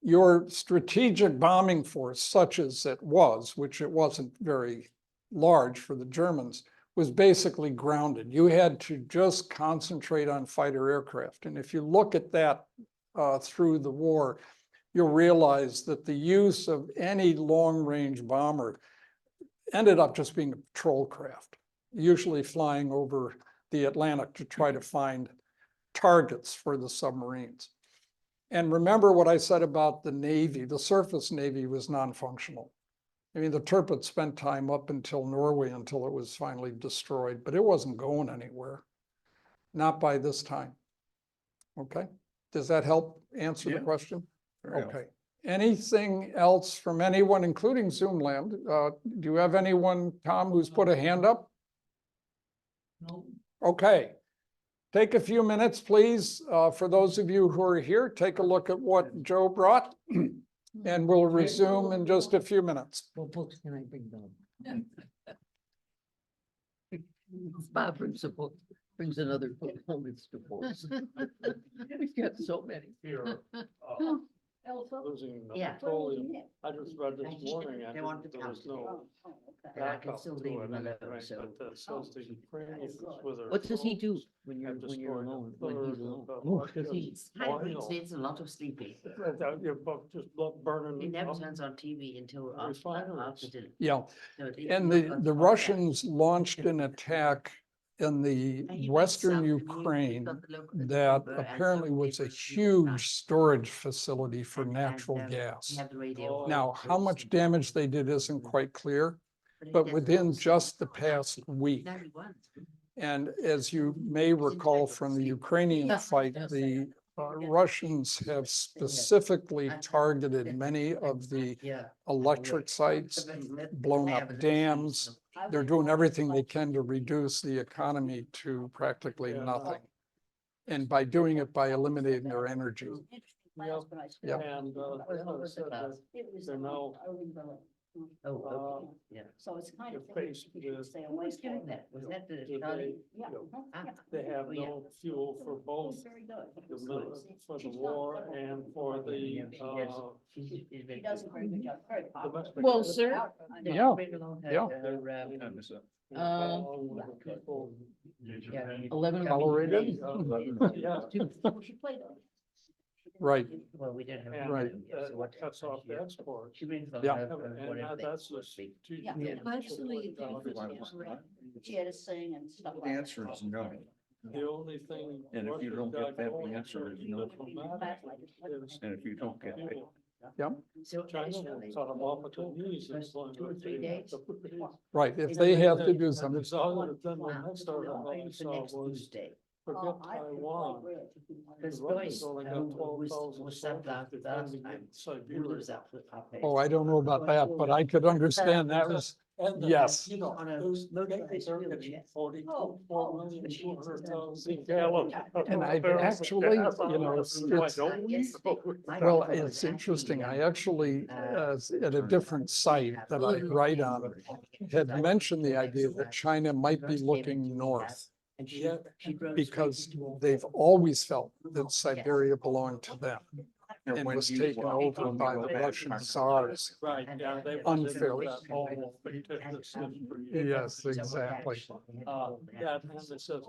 Your strategic bombing force, such as it was, which it wasn't very large for the Germans, was basically grounded. You had to just concentrate on fighter aircraft. And if you look at that through the war, you'll realize that the use of any long-range bomber ended up just being a patrol craft, usually flying over the Atlantic to try to find targets for the submarines. And remember what I said about the Navy. The surface Navy was non-functional. I mean, the Tirpitz spent time up until Norway until it was finally destroyed, but it wasn't going anywhere. Not by this time. Okay, does that help answer the Yeah. question? Very Okay. Anything else from anyone, including Zoomland? Do you have anyone, Tom, who's put a hand up? No. Okay. Take a few minutes, please. For those of you who are here, take a look at what Joe brought. And we'll resume in just a few minutes. What books can I bring down? Bob brings a book, brings another book home, it's the books. We've got so many. Here, losing Yeah. Napoleon. I just read this They morning, I they want think to there was count. no And I can backup still to leave it him alone, anyway, so. but that says the Ukrainians with their. What does he do troops when you're, have when you're destroyed a alone, when he's third alone? of the Oh, does he? Russian oil. Needs a lot of sleeping. You're just burning. He never up turns on TV until the after refineries. dinner. Yeah, So it is and not the like the that. Russians launched an attack in the And he makes western some, and he- Ukraine he's got the local that newspaper and apparently some was a papers in huge town. storage facility for And- natural and, gas. he had the radio. Now, how much damage they did isn't quite clear, he but does within also- just the past week. 91. And as you may recall from the Ukrainian fight, the Russians have specifically targeted many of the Yeah. electric sites, blown up dams. They're doing everything they can to reduce the economy to practically Yeah. nothing. And by doing it by eliminating their energy. Yeah. And, said that they're now, Oh, okay, yeah. So it's kind you're of. faced with, Who was doing that? Was that the do Charlie? they, you know, Ah, they have oh, yeah. no fuel for both Very good. for the war and for the, She's He does a very good job, very popular. domestic. Well, sir. Yeah, yeah. People. Yeah. 11. Tolerated? Yeah. She played it. Right. Well, we didn't have. And Right. So what? cuts off the export. She brings them. Yeah. And that's the strategic. Yeah. Actually, She had to sing and stuff like The that. answer is no. The only thing. And if you Russia don't get got that, the going answer is for no. diplomatic is And if you don't get it, Yep, So China will cut them off at the knees. and First so on. 2 or 3 days. right. If they have to do something, So then the Wow. next article I The saw next was Tuesday. forget Taiwan. Because The Russians Joyce, only got who 12,000 was sent soldiers last defending time, who Siberia. lives out with our oh, I don't know about that, but I could understand that was, And yes. You know, On a those, motor they're bicycle, getting yes. 4,400,000 gallons. And I've barrels of actually, gas. you know, Why it's, don't we? Yes. well, it's interesting. I actually, at a different site that I write on, had mentioned the idea that China might be looking north And she, Yeah. she drove because straight to- they've always felt that Siberia belonged to them And and when was you- taken over by the Russian czars. Right, yeah, they. Unfairly. That whole fictitious history. Yes, exactly. Yeah, and it says,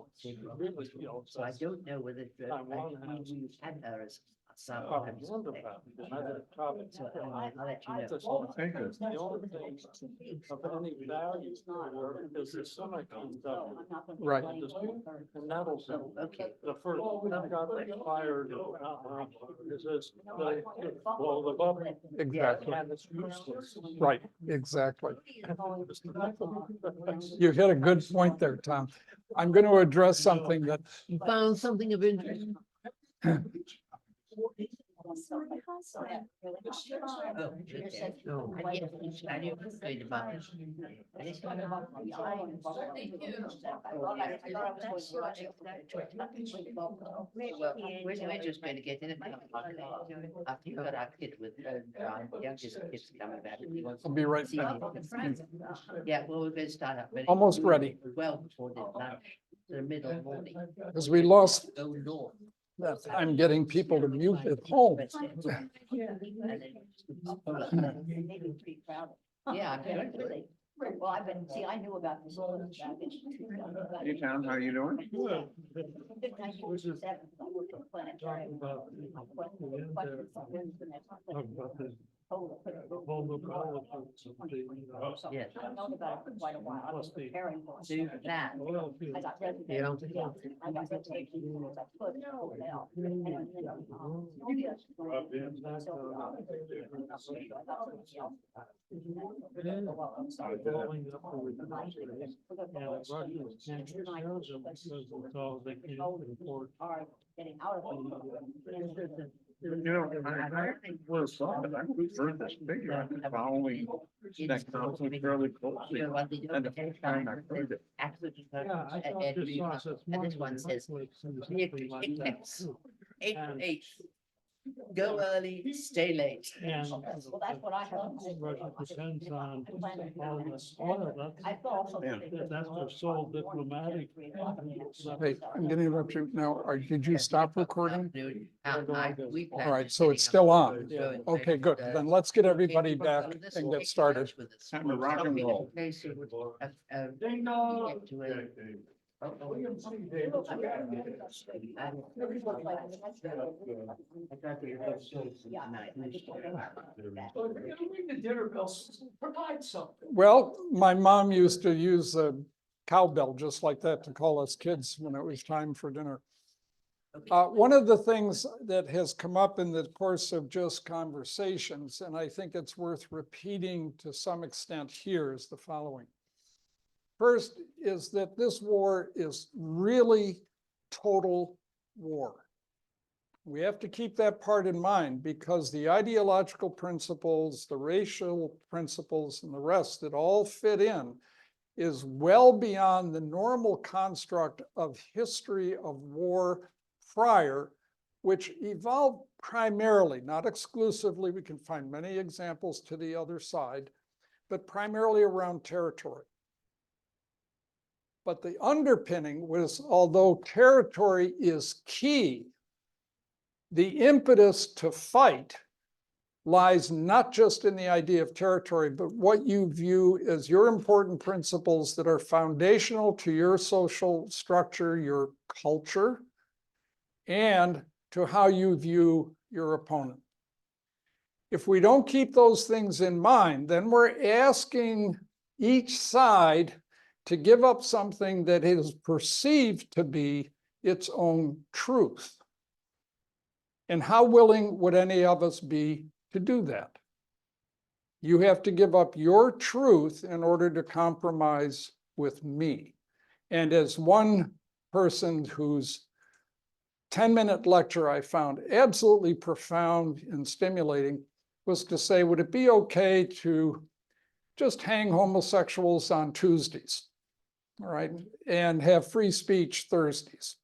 really, you know, So I don't know whether. Taiwan has we had her as some I problems. wonder about it, and I did a topic. So I'll let you know. Just Thank you. The only thing of any value to the work is the semiconductor. Right. And that'll So, okay. the first that got fired, is this, well, the bubble, Exactly, and it's useless. right, exactly. You hit a good point there, Tom. I'm going to address something that You found something of interest? No, I didn't read about it. I just- Well, we're just going to get in it. After you got our kid with, youngest kids coming back. I'll be right See back. you. Yeah, well, we're going to start up. ready. Almost ready. Well, before the lunch, the middle of the morning. Because we lost Go north. that time getting people to mute at home. Yeah, I'm sure. Well, I've been, see, I knew about this. Hey, Tom, how you doing? Yes. I've known about it for quite a while. I've been preparing for it. Do that. I got reservations. Yeah. I got reservations because I put it all out. And then, Sylvia- Are getting out of it. You know, I was thought, I heard this figure, I've been following that conflict fairly closely. You know what they do? And the first time I heard it, Absolutely. And this one says, picnics, 8 to 8. Go early, stay late. And Well, that's what I have. Russia depends on all this oil, I thought also. that's their sole diplomatic. Hey, I'm going to interrupt you now. Did you stop recording? All All right, so it's still on. Okay, good. Then let's get everybody back and get started. time to rock and roll. Well, my mom used to use a cowbell just like that to call us kids when it was time for dinner. One of the things that has come up in the course of just conversations, and I think it's worth repeating to some extent here, is the following. First is that this war is really total war. We have to keep that part in mind because the ideological principles, the racial principles, and the rest that all fit in is well beyond the normal construct of history of war prior, which evolved primarily, not exclusively, we can find many examples to the other side, but primarily around territory. But the underpinning was, although territory is key, the impetus to fight lies not just in the idea of territory, but what you view as your important principles that are foundational to your social structure, your culture, and to how you view your opponent. If we don't keep those things in mind, then we're asking each side to give up something that is perceived to be its own truth. And how willing would any of us be to do that? You have to give up your truth in order to compromise with me. And as one person whose 10-minute lecture I found absolutely profound and stimulating was to say, would it be okay to just hang homosexuals on Tuesdays, all right, and have free speech Thursdays?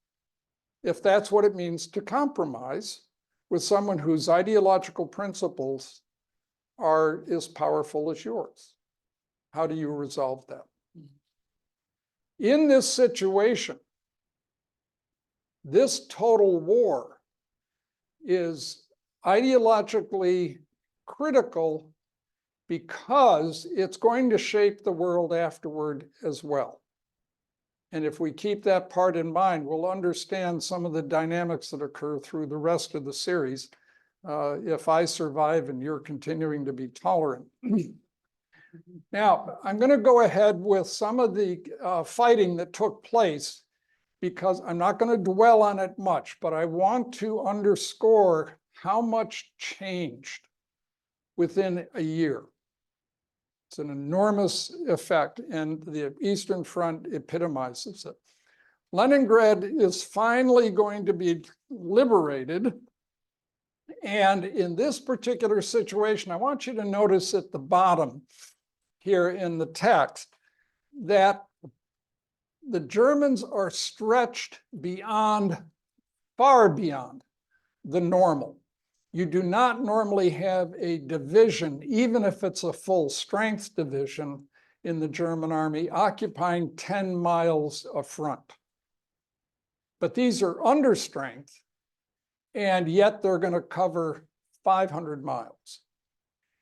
If that's what it means to compromise with someone whose ideological principles are as powerful as yours. How do you resolve that? In this situation, this total war is ideologically critical because it's going to shape the world afterward as well. And if we keep that part in mind, we'll understand some of the dynamics that occur through the rest of the series. If I survive and you're continuing to be tolerant. Now, I'm going to go ahead with some of the fighting that took place, because I'm not going to dwell on it much, but I want to underscore how much changed within a year. It's an enormous effect, and the Eastern Front epitomizes it. Leningrad is finally going to be liberated. And in this particular situation, I want you to notice at the bottom here in the text that the Germans are stretched beyond, far beyond the normal. You do not normally have a division, even if it's a full strength division in the German army, occupying 10 miles of front. But these are under strength, and yet they're going to cover 500 miles.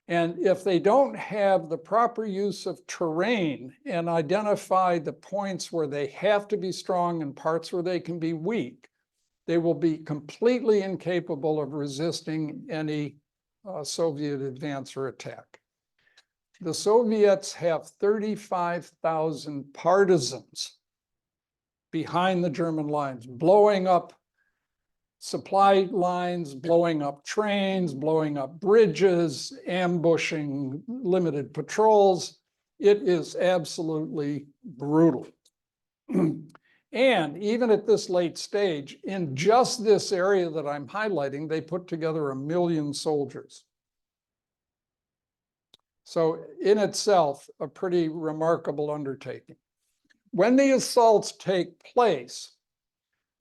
And if they don't have the proper use of terrain and identify the points where they have to be strong and parts where they can be weak, they will be completely incapable of resisting any Soviet advance or attack. The Soviets have 35,000 partisans behind the German lines, blowing up supply lines, blowing up trains, blowing up bridges, ambushing limited patrols. It is absolutely brutal. And even at this late stage, in just this area that I'm highlighting, they put together 1 million soldiers. So in itself, a pretty remarkable undertaking. When the assaults take place,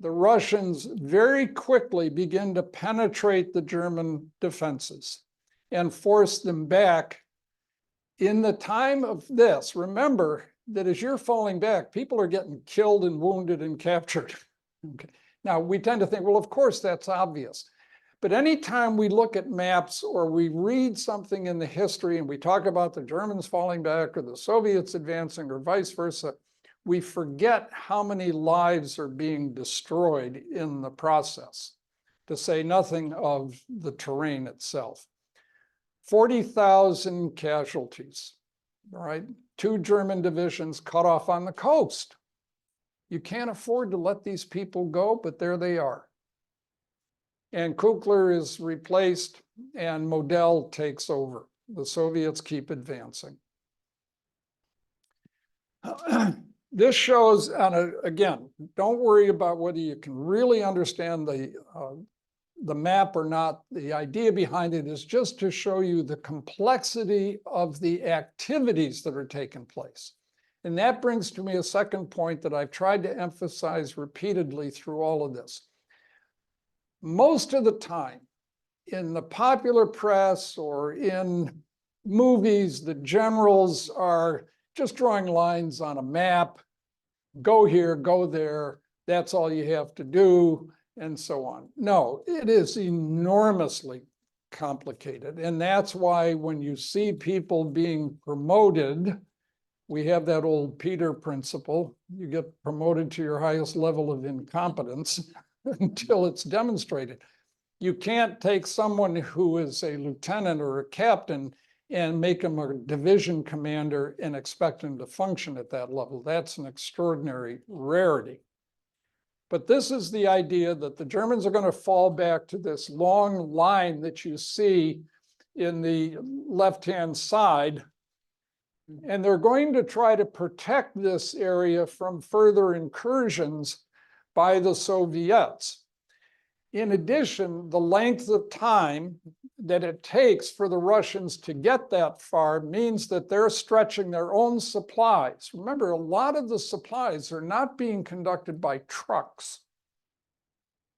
the Russians very quickly begin to penetrate the German defenses and force them back. In the time of this, remember that as you're falling back, people are getting killed and wounded and captured. Okay. Now, we tend to think, well, of course, that's obvious. But anytime we look at maps or we read something in the history and we talk about the Germans falling back or the Soviets advancing or vice versa, we forget how many lives are being destroyed in the process, to say nothing of the terrain itself. 40,000 casualties, right? 2 German divisions cut off on the coast. You can't afford to let these people go, but there they are. And Kukler is replaced and Model takes over. The Soviets keep advancing. This shows, again, don't worry about whether you can really understand the map or not. The idea behind it is just to show you the complexity of the activities that are taking place. And that brings to me a second point that I've tried to emphasize repeatedly through all of this. Most of the time in the popular press or in movies, the generals are just drawing lines on a map, go here, go there, that's all you have to do, and so on. No, it is enormously complicated. And that's why when you see people being promoted, we have that old Peter principle. You get promoted to your highest level of incompetence until it's demonstrated. You can't take someone who is a lieutenant or a captain and make him a division commander and expect him to function at that level. That's an extraordinary rarity. But this is the idea that the Germans are going to fall back to this long line that you see in the left-hand side. And they're going to try to protect this area from further incursions by the Soviets. In addition, the length of time that it takes for the Russians to get that far means that they're stretching their own supplies. Remember, a lot of the supplies are not being conducted by trucks.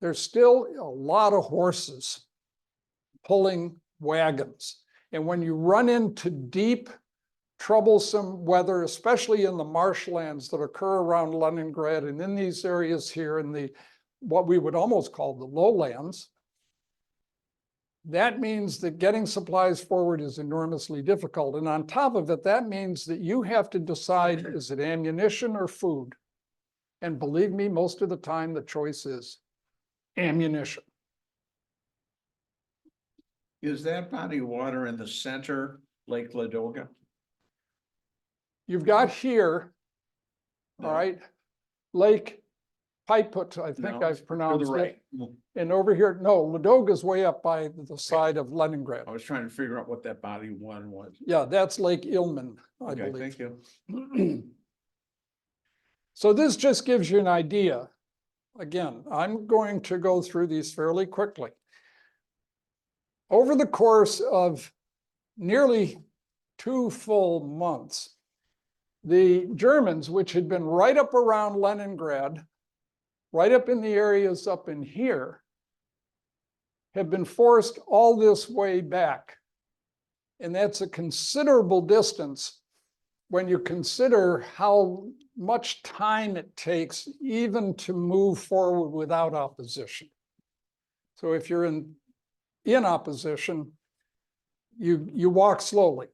There's still a lot of horses pulling wagons. And when you run into deep, troublesome weather, especially in the marshlands that occur around Leningrad and in these areas here in the what we would almost call the lowlands, that means that getting supplies forward is enormously difficult. And on top of it, that means that you have to decide, is it ammunition or food? And believe me, most of the time, the choice is ammunition. Is that body of water in the center, Lake Ladoga? You've got here, all Yeah. right, Lake Piput, I think No, I've to pronounced the it. right. And over here, no, Ladoga's way up by the side of Leningrad. I was trying to figure out what that body one was. Yeah, that's Lake Ilmen, I Okay, believe. thank you. So this just gives you an idea. Again, I'm going to go through these fairly quickly. Over the course of nearly 2 full months, the Germans, which had been right up around Leningrad, right up in the areas up in here, have been forced all this way back. And that's a considerable distance when you consider how much time it takes even to move forward without opposition. So if you're in opposition, you walk slowly,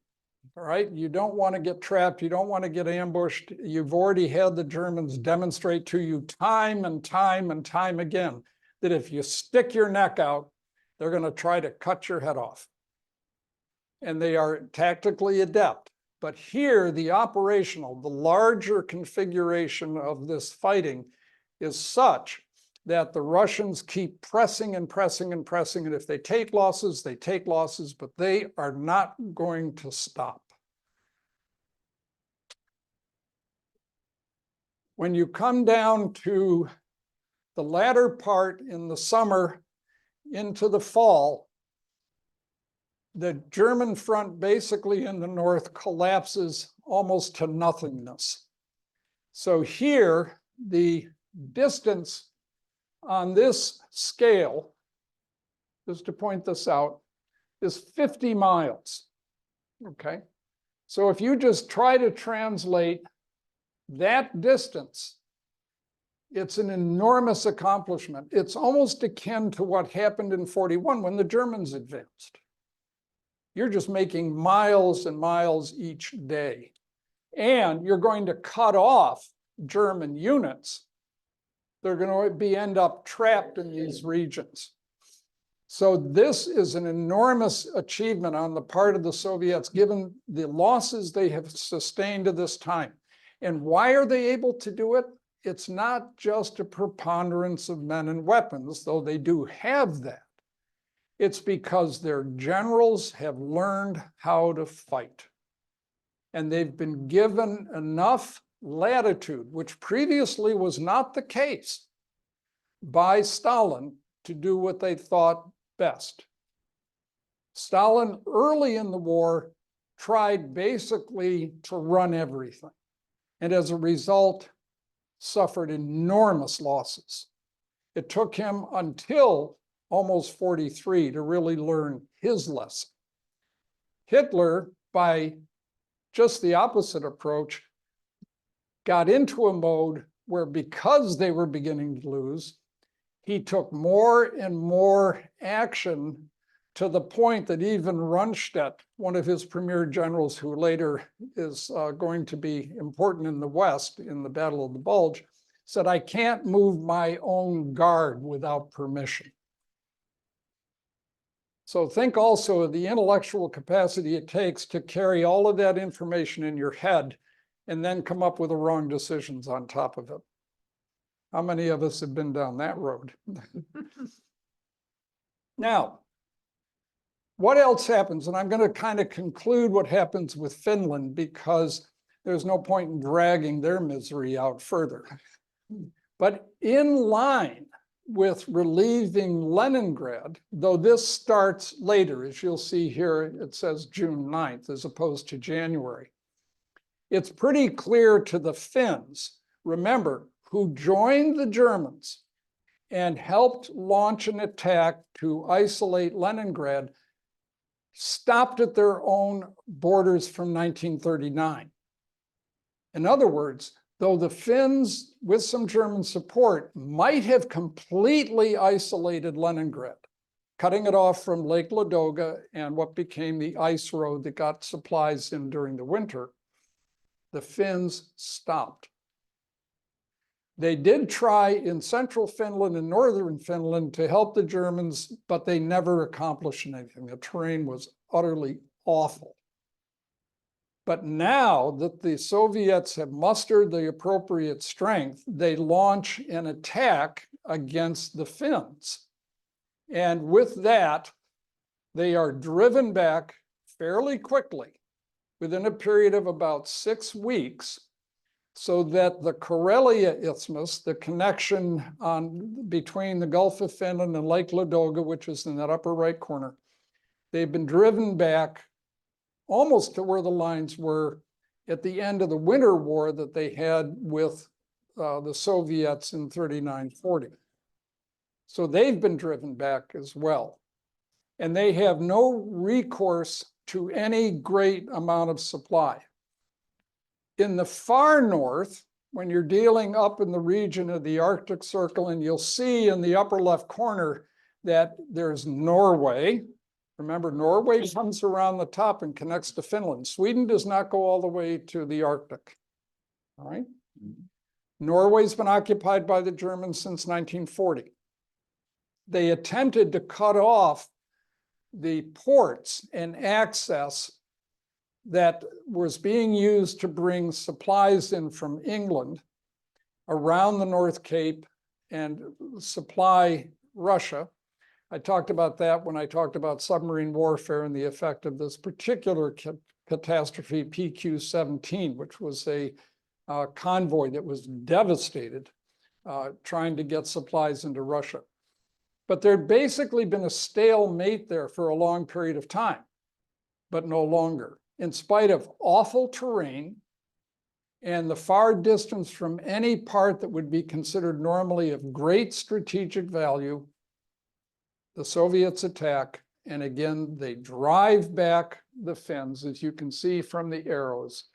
all right? You don't want to get trapped. You don't want to get ambushed. You've already had the Germans demonstrate to you time and time and time again that if you stick your neck out, they're going to try to cut your head off. And they are tactically adept. But here, the larger configuration of this fighting is such that the Russians keep pressing and pressing and pressing. And if they take losses, they take losses, but they are not going to stop. When you come down to the latter part in the summer into the fall, the German front basically in the north collapses almost to nothingness. So here, the distance on this scale, just to point this out, is 50 miles, okay? So if you just try to translate that distance, it's an enormous accomplishment. It's almost akin to what happened in 41 when the Germans advanced. You're just making miles and miles each day. And you're going to cut off German units. They're going to end up trapped in these regions. So this is an enormous achievement on the part of the Soviets, given the losses they have sustained to this time. And why are they able to do it? It's not just a preponderance of men and weapons, though they do have that. It's because their generals have learned how to fight. And they've been given enough latitude, which previously was not the case, by Stalin to do what they thought best. Stalin, early in the war, tried basically to run everything. And as a result, suffered enormous losses. It took him until almost 43 to really learn his lesson. Hitler, by just the opposite approach, got into a mode where, because they were beginning to lose, he took more and more action, to the point that even Rundstedt, one of his premier generals who later is going to be important in the West in the Battle of the Bulge, said, "I can't move my own guard without permission." So think also of the intellectual capacity it takes to carry all of that information in your head and then come up with the wrong decisions on top of it. How many of us have been down that road? Now, what else happens? And I'm going to kind of conclude what happens with Finland, because there's no point in dragging their misery out further. But in line with relieving Leningrad, though this starts later, as you'll see here, it says June 9th as opposed to January. It's pretty clear to the Finns, remember, who joined the Germans and helped launch an attack to isolate Leningrad, stopped at their own borders from 1939. In other words, though the Finns, with some German support, might have completely isolated Leningrad, cutting it off from Lake Ladoga and what became the ice road that got supplies in during the winter, the Finns stopped. They did try in central Finland and northern Finland to help the Germans, but they never accomplished anything. The terrain was utterly awful. But now that the Soviets have mustered the appropriate strength, they launch an attack against the Finns. And with that, they are driven back fairly quickly within a period of about 6 weeks, so that the Karelia Isthmus, the connection between the Gulf of Finland and Lake Ladoga, which is in that upper right corner, they've been driven back almost to where the lines were at the end of the Winter War that they had with the Soviets in 39-40. So they've been driven back as well. And they have no recourse to any great amount of supply. In the far north, when you're dealing up in the region of the Arctic Circle, and you'll see in the upper left corner that there's Norway. Remember, Norway comes around the top and connects to Finland. Sweden does not go all the way to the Arctic. All right. Norway's been occupied by the Germans since 1940. They attempted to cut off the ports and access that was being used to bring supplies in from England around the North Cape and supply Russia. I talked about that when I talked about submarine warfare and the effect of this particular catastrophe, PQ-17, which was a convoy that was devastated trying to get supplies into Russia. But there'd basically been a stalemate there for a long period of time, but no longer. In spite of awful terrain and the far distance from any part that would be considered normally of great strategic value, the Soviets attack, and again, they drive back the Finns, as you can see from the arrows,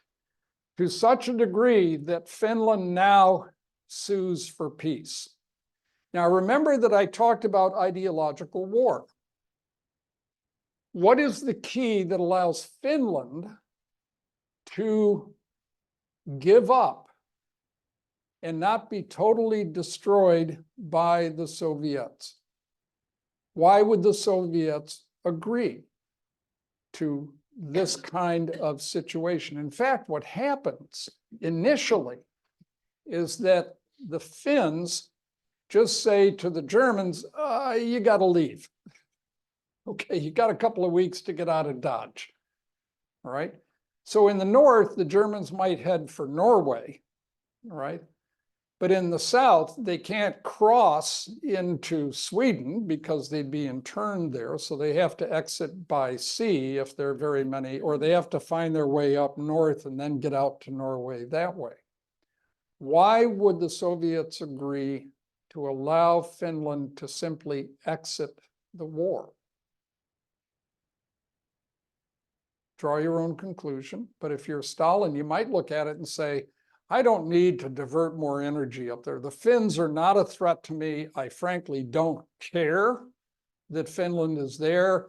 to such a degree that Finland now sues for peace. Now, remember that I talked about ideological war. What is the key that allows Finland to give up and not be totally destroyed by the Soviets? Why would the Soviets agree to this kind of situation? In fact, what happens initially is that the Finns just say to the Germans, you got to leave. Okay, you got a couple of weeks to get out of Dodge. All right. So in the north, the Germans might head for Norway. All right. But in the south, they can't cross into Sweden because they'd be interned there. So they have to exit by sea if there are very many, or they have to find their way up north and then get out to Norway that way. Why would the Soviets agree to allow Finland to simply exit the war? Draw your own conclusion. But if you're Stalin, you might look at it and say, I don't need to divert more energy up there. The Finns are not a threat to me. I frankly don't care that Finland is there.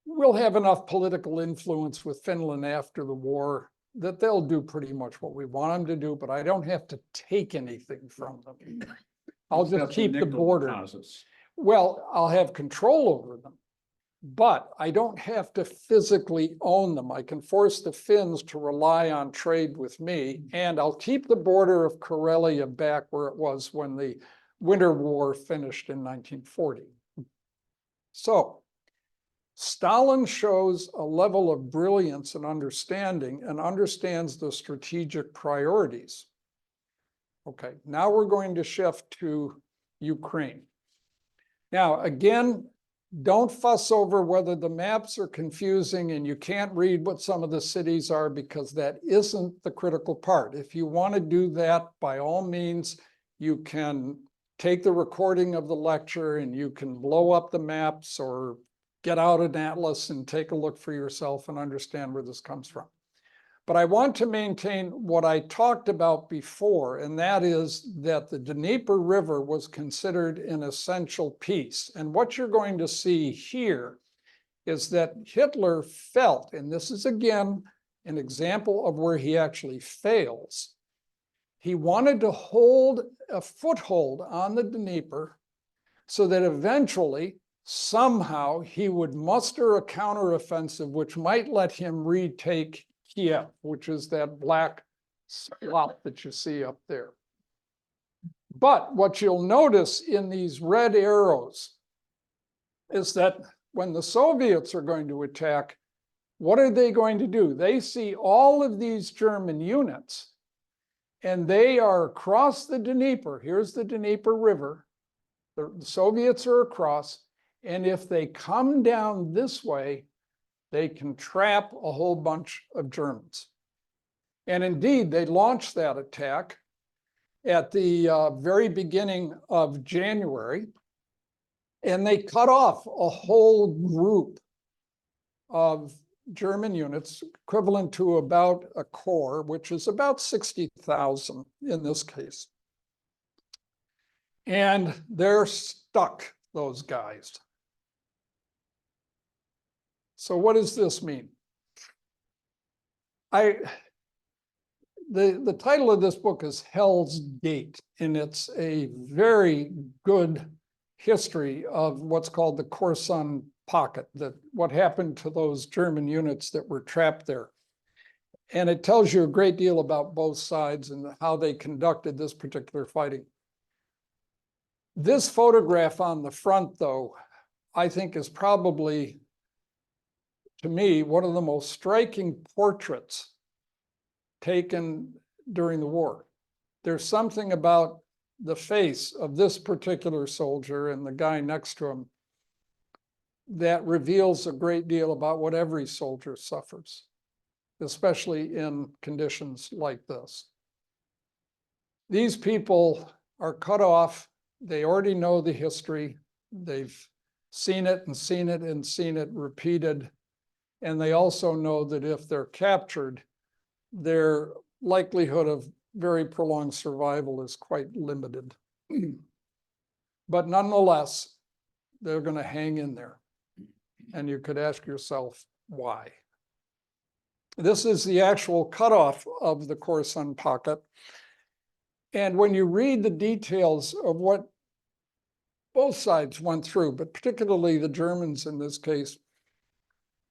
We'll have enough political influence with Finland after the war that they'll do pretty much what we want them to do, but I don't have to take anything from them. I'll just keep the border. Well, I'll have control over them, but I don't have to physically own them. I can force the Finns to rely on trade with me, and I'll keep the border of Karelia back where it was when the Winter War finished in 1940. So Stalin shows a level of brilliance and understanding and understands the strategic priorities. Okay, now we're going to shift to Ukraine. Now, again, don't fuss over whether the maps are confusing and you can't read what some of the cities are, because that isn't the critical part. If you want to do that, by all means, you can take the recording of the lecture and you can blow up the maps or get out an atlas and take a look for yourself and understand where this comes from. But I want to maintain what I talked about before, and that is that the Dnieper River was considered an essential piece. And what you're going to see here is that Hitler felt, and this is again an example of where he actually fails, He wanted to hold a foothold on the Dnieper so that eventually, somehow, he would muster a counteroffensive which might let him retake Kiev, which is that black spot that you see up there. But what you'll notice in these red arrows is that when the Soviets are going to attack, what are they going to do? They see all of these German units, and they are across the Dnieper. Here's the Dnieper River. The Soviets are across, and if they come down this way, they can trap a whole bunch of Germans. And indeed, they launched that attack at the very beginning of January, and they cut off a whole group of German units, equivalent to about a corps, which is about 60,000 in this case. And they're stuck, those guys. So what does this mean? The title of this book is Hell's Gate, and it's a very good history of what's called the Korsun pocket, that what happened to those German units that were trapped there. And it tells you a great deal about both sides and how they conducted this particular fighting. This photograph on the front, though, I think is probably, to me, one of the most striking portraits taken during the war. There's something about the face of this particular soldier and the guy next to him that reveals a great deal about what every soldier suffers, especially in conditions like this. These people are cut off. They already know the history. They've seen it and seen it and seen it repeated. And they also know that if they're captured, their likelihood of very prolonged survival is quite limited. But nonetheless, they're going to hang in there. And you could ask yourself, why? This is the actual cutoff of the Korsun pocket. And when you read the details of what both sides went through, but particularly the Germans in this case,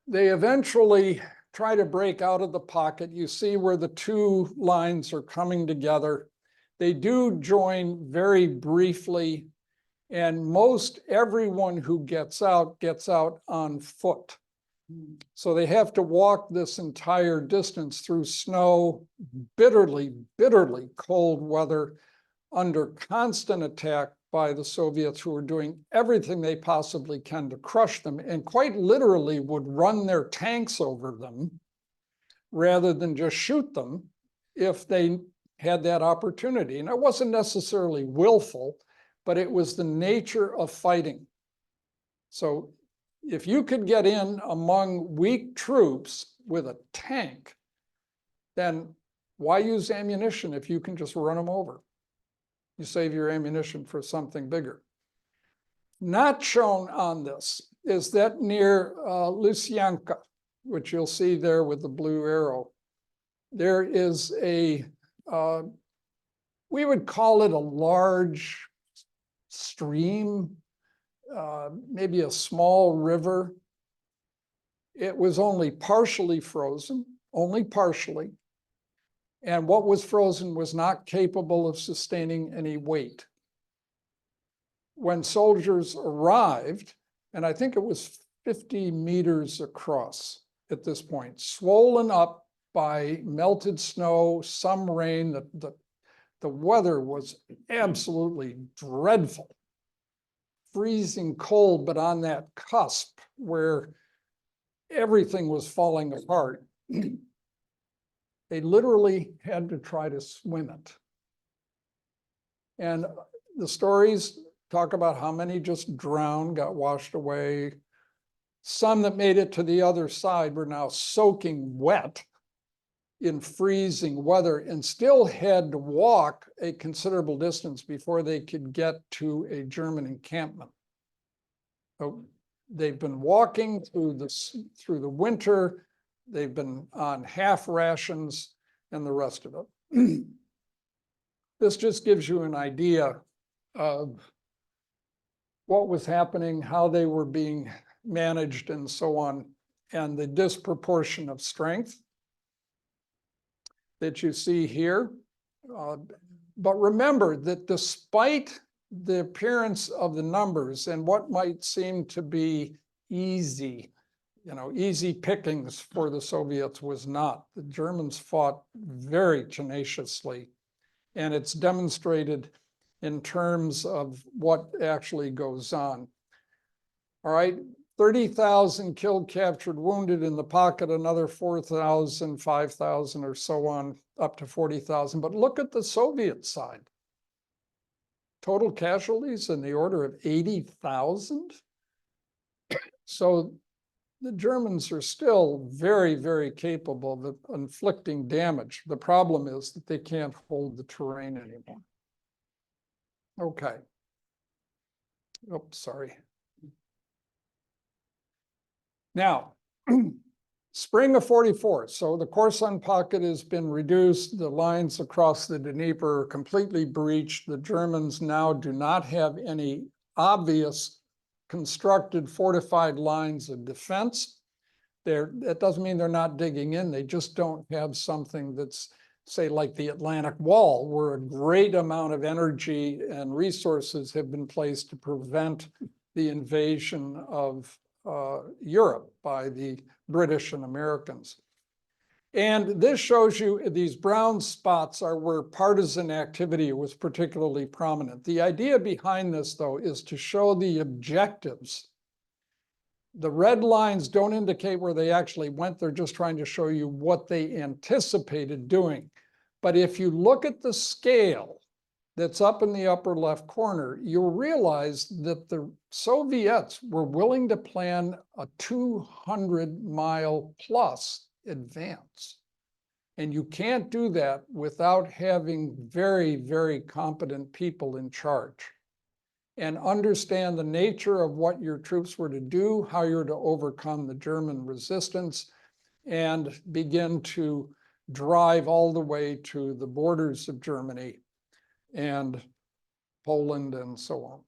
they eventually try to break out of the pocket. You see where the two lines are coming together. They do join very briefly, and most everyone who gets out on foot. So they have to walk this entire distance through snow, bitterly, bitterly cold weather, under constant attack by the Soviets, who are doing everything they possibly can to crush them, and quite literally would run their tanks over them rather than just shoot them if they had that opportunity. And it wasn't necessarily willful, but it was the nature of fighting. So if you could get in among weak troops with a tank, then why use ammunition if you can just run them over? You save your ammunition for something bigger. Not shown on this is that near Lysyanka, which you'll see there with the blue arrow. There is a, we would call it a large stream, maybe a small river. It was only partially frozen, only partially. And what was frozen was not capable of sustaining any weight. When soldiers arrived, and I think it was 50 meters across at this point, swollen up by melted snow, some rain, the weather was absolutely dreadful. Freezing cold, but on that cusp where everything was falling apart. They literally had to try to swim it. And the stories talk about how many just drowned, got washed away. Some that made it to the other side were now soaking wet in freezing weather and still had to walk a considerable distance before they could get to a German encampment. So they've been walking through the winter. They've been on half rations and the rest of it. This just gives you an idea of what was happening, how they were being managed and so on, and the disproportion of strength that you see here. But remember that despite the appearance of the numbers and what might seem to be easy, easy pickings for the Soviets was not. The Germans fought very tenaciously, and it's demonstrated in terms of what actually goes on. All right, 30,000 killed, captured, wounded in the pocket, another 4,000, 5,000 or so on, up to 40,000. But look at the Soviet side. Total casualties in the order of 80,000. So the Germans are still very, very capable of inflicting damage. The problem is that they can't hold the terrain anymore. Okay. Oops, sorry. Now, spring of 44. So the Korsun pocket has been reduced. The lines across the Dnieper are completely breached. The Germans now do not have any obvious constructed fortified lines of defense. That doesn't mean they're not digging in. They just don't have something that's, say, like the Atlantic Wall, where a great amount of energy and resources have been placed to prevent the invasion of Europe by the British and Americans. And this shows you these brown spots are where partisan activity was particularly prominent. The idea behind this, though, is to show the objectives. The red lines don't indicate where they actually went. They're just trying to show you what they anticipated doing. But if you look at the scale that's up in the upper left corner, you'll realize that the Soviets were willing to plan a 200-mile plus advance. And you can't do that without having very, very competent people in charge and understand the nature of what your troops were to do, how you're to overcome the German resistance, and begin to drive all the way to the borders of Germany and Poland and so on.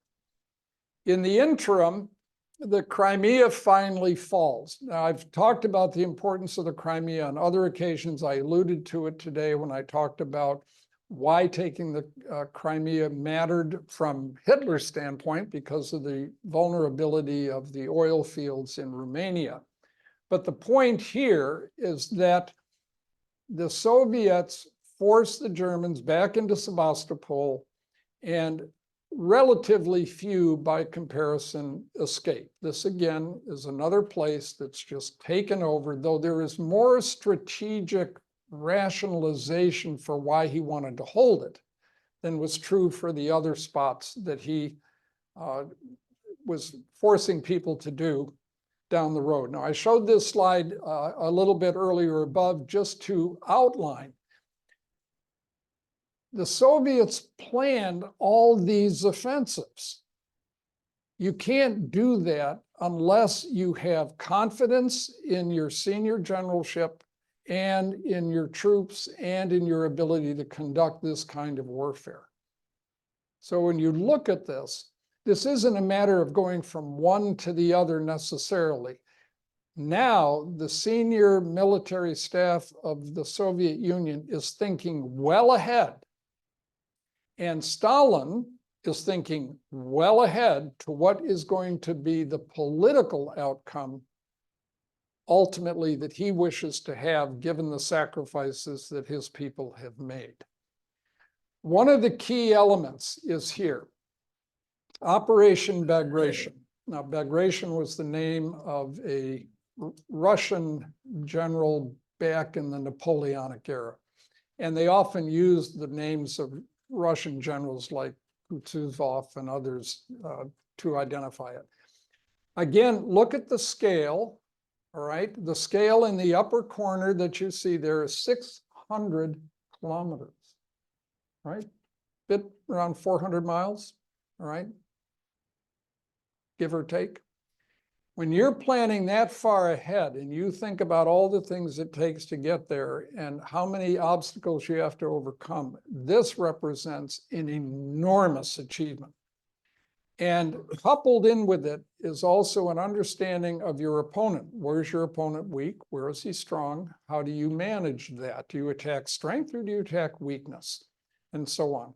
In the interim, the Crimea finally falls. Now, I've talked about the importance of the Crimea on other occasions. I alluded to it today when I talked about why taking the Crimea mattered from Hitler's standpoint because of the vulnerability of the oil fields in Romania. But the point here is that the Soviets forced the Germans back into Sebastopol, and relatively few, by comparison, escaped. This, again, is another place that's just taken over, though there is more strategic rationalization for why he wanted to hold it than was true for the other spots that he was forcing people to do down the road. Now, I showed this slide a little bit earlier above just to outline. The Soviets planned all these offensives. You can't do that unless you have confidence in your senior generalship and in your troops and in your ability to conduct this kind of warfare. So when you look at this, this isn't a matter of going from one to the other necessarily. Now, the senior military staff of the Soviet Union is thinking well ahead. And Stalin is thinking well ahead to what is going to be the political outcome ultimately that he wishes to have, given the sacrifices that his people have made. One of the key elements is here, Operation Bagration. Now, Bagration was the name of a Russian general back in the Napoleonic era. And they often used the names of Russian generals like Kutuzov and others to identify it. Again, look at the scale, all right? The scale in the upper corner that you see there is 600 kilometers, right? Bit around 400 miles, all right? Give or take. When you're planning that far ahead and you think about all the things it takes to get there and how many obstacles you have to overcome, this represents an enormous achievement. And coupled in with it is also an understanding of your opponent. Where's your opponent weak? Where is he strong? How do you manage that? Do you attack strength or do you attack weakness? And so on.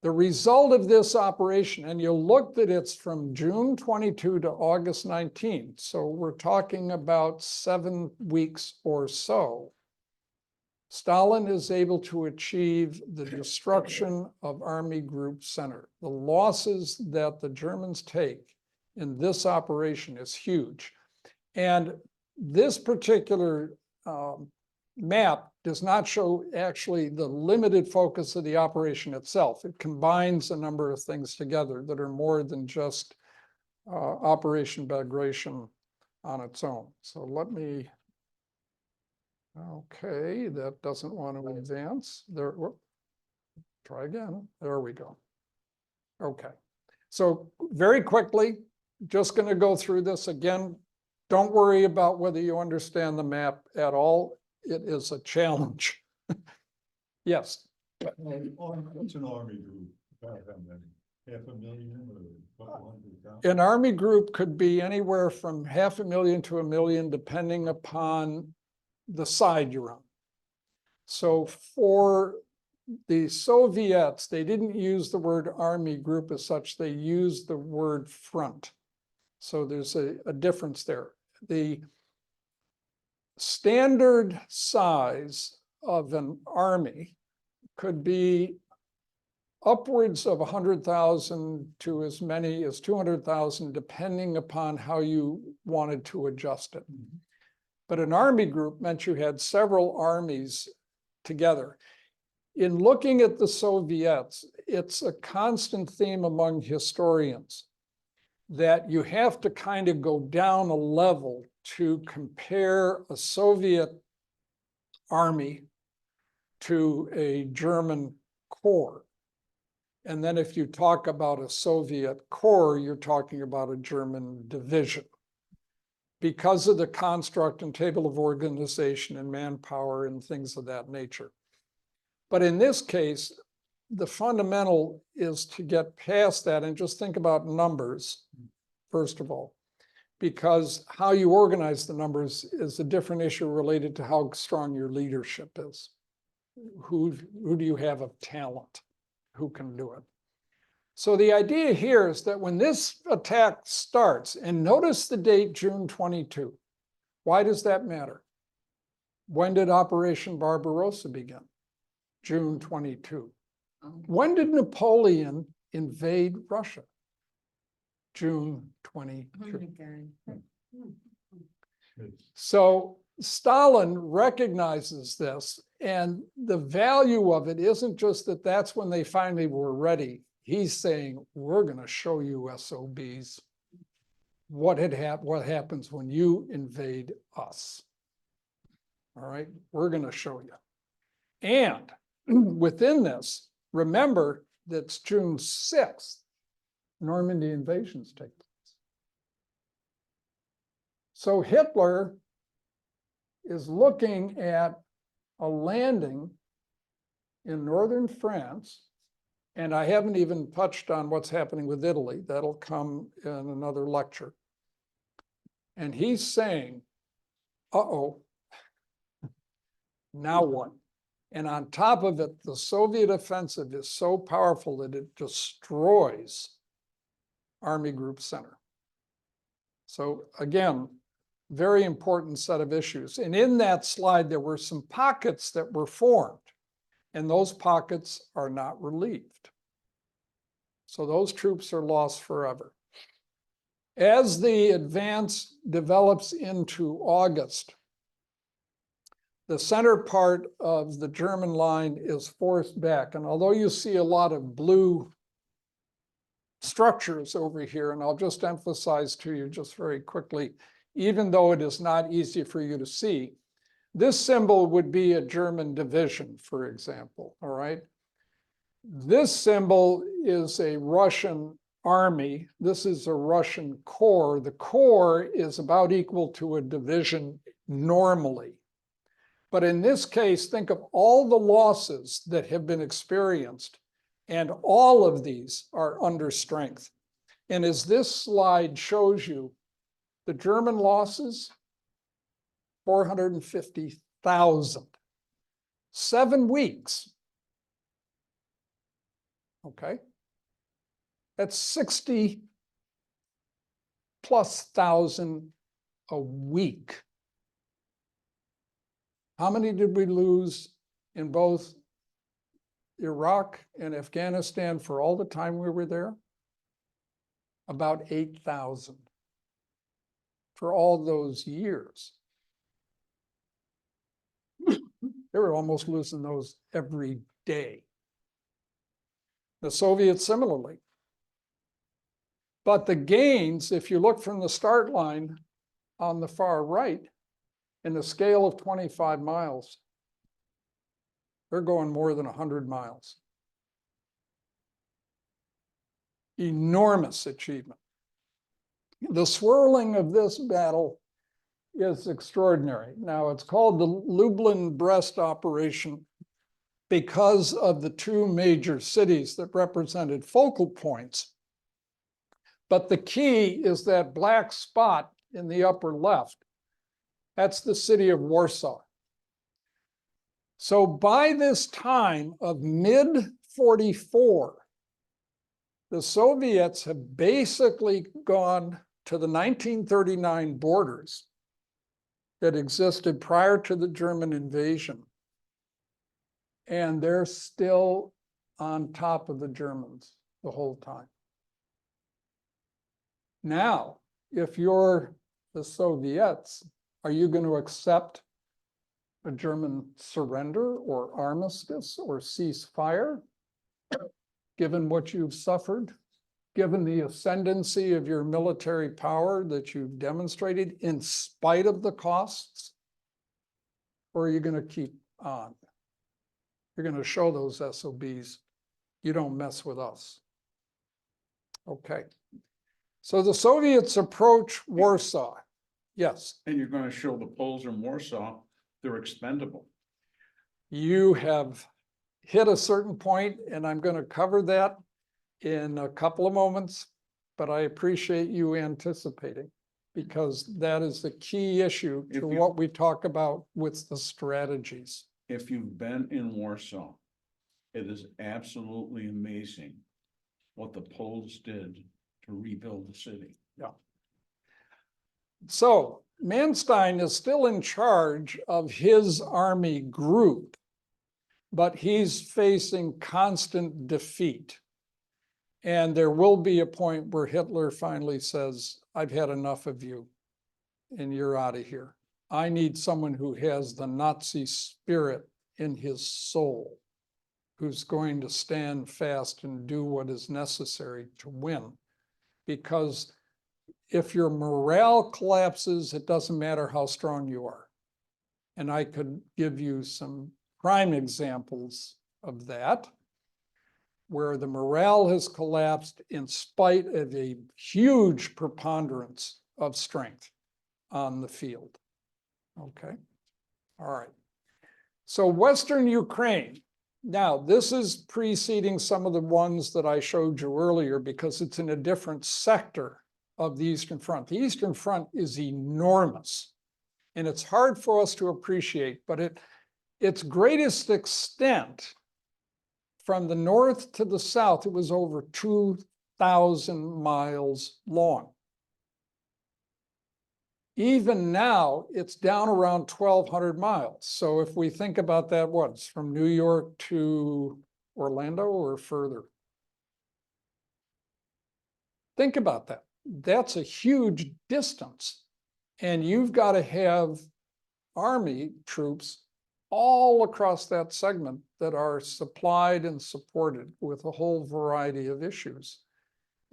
The result of this operation, and you'll look that it's from June 22 to August 19. So we're talking about 7 weeks or so. Stalin is able to achieve the destruction of Army Group Center. The losses that the Germans take in this operation is huge. And this particular map does not show actually the limited focus of the operation itself. It combines a number of things together that are more than just Operation Bagration on its own. So let me, okay, that doesn't want to advance. There, whoop, try again. There we go. Okay, so very quickly, just going to go through this again. Don't worry about whether you understand the map at all. It is a challenge. Yes. What's an army group? About how many? 500,000 or a couple 100,000? An army group could be anywhere from 500,000 to 1 million, depending upon the side you're on. So for the Soviets, they didn't use the word army group as such, they used the word front. So there's a difference there. The standard size of an army could be upwards of 100,000 to as many as 200,000, depending upon how you wanted to adjust it. But an army group meant you had several armies together. In looking at the Soviets, it's a constant theme among historians that you have to kind of go down a level to compare a Soviet army to a German corps. And then if you talk about a Soviet corps, you're talking about a German division because of the construct and table of organization and manpower and things of that nature. But in this case, the fundamental is to get past that and just think about numbers, first of all, because how you organize the numbers is a different issue related to how strong your leadership is. Who do you have of talent? Who can do it? So the idea here is that when this attack starts, and notice the date, June 22. Why does that matter? When did Operation Barbarossa begin? June 22. When did Napoleon invade Russia? June 23. So Stalin recognizes this, and the value of it isn't just that that's when they finally were ready. He's saying, we're going to show you SOBs what happens when you invade us. All right, we're going to show you. And within this, remember that's June 6th, Normandy invasions take place. So Hitler is looking at a landing in northern France, and I haven't even touched on what's happening with Italy. That'll come in another lecture. And he's saying, uh-oh, now what? And on top of it, the Soviet offensive is so powerful that it destroys Army Group Center. So again, very important set of issues. And in that slide, there were some pockets that were formed, and those pockets are not relieved. So those troops are lost forever. As the advance develops into August, the center part of the German line is forced back. And although you see a lot of blue structures over here, and I'll just emphasize to you just very quickly, even though it is not easy for you to see, this symbol would be a German division, for example, all right? This symbol is a Russian army. This is a Russian corps. The corps is about equal to a division normally. But in this case, think of all the losses that have been experienced, and all of these are under strength. And as this slide shows you, the German losses, 450,000. 7 weeks. Okay. That's 60 plus thousand a week. How many did we lose in both Iraq and Afghanistan for all the time we were there? About 8,000 for all those years. They were almost losing those every day. The Soviets similarly. But the gains, if you look from the start line on the far right, in the scale of 25 miles, they're going more than 100 miles. Enormous achievement. The swirling of this battle is extraordinary. Now, it's called the Lublin-Brest operation because of the 2 major cities that represented focal points. But the key is that black spot in the upper left. That's the city of Warsaw. So by this time of mid-44, the Soviets have basically gone to the 1939 borders that existed prior to the German invasion. And they're still on top of the Germans the whole time. Now, if you're the Soviets, are you going to accept a German surrender or armistice or ceasefire, given what you've suffered, given the ascendancy of your military power that you've demonstrated in spite of the costs? Or are you going to keep on? You're going to show those SOBs, you don't mess with us. Okay. So the Soviets approach Warsaw. Yes. And you're gonna show the Poles in Warsaw, they're expendable. You have hit a certain point, and I'm going to cover that in a couple of moments, but I appreciate you anticipating, because that is the key issue If to you- what we talk about with the strategies. If you've been in Warsaw, it is absolutely amazing what the Poles did to rebuild the city. So Manstein is still in charge of his army group, but he's facing constant defeat. And there will be a point where Hitler finally says, I've had enough of you and you're out of here. I need someone who has the Nazi spirit in his soul, who's going to stand fast and do what is necessary to win. Because if your morale collapses, it doesn't matter how strong you are. And I could give you some prime examples of that, where the morale has collapsed in spite of a huge preponderance of strength on the field. Okay, all right. So Western Ukraine. Now, this is preceding some of the ones that I showed you earlier because it's in a different sector of the Eastern Front. The Eastern Front is enormous, and it's hard for us to appreciate, but its greatest extent from the north to the south, it was over 2,000 miles long. Even now, it's down around 1,200 miles. So if we think about that, what's from New York to Orlando or further? Think about that. That's a huge distance. And you've got to have army troops all across that segment that are supplied and supported with a whole variety of issues.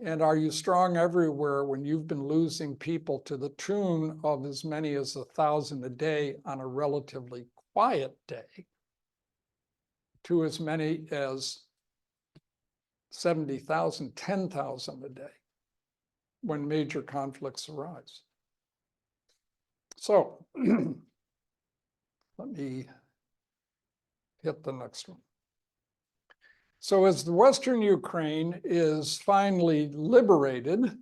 And are you strong everywhere when you've been losing people to the tune of as many as 1,000 a day on a relatively quiet day, to as many as 70,000, 10,000 a day when major conflicts arise. So let me hit the next one. So as the Western Ukraine is finally liberated,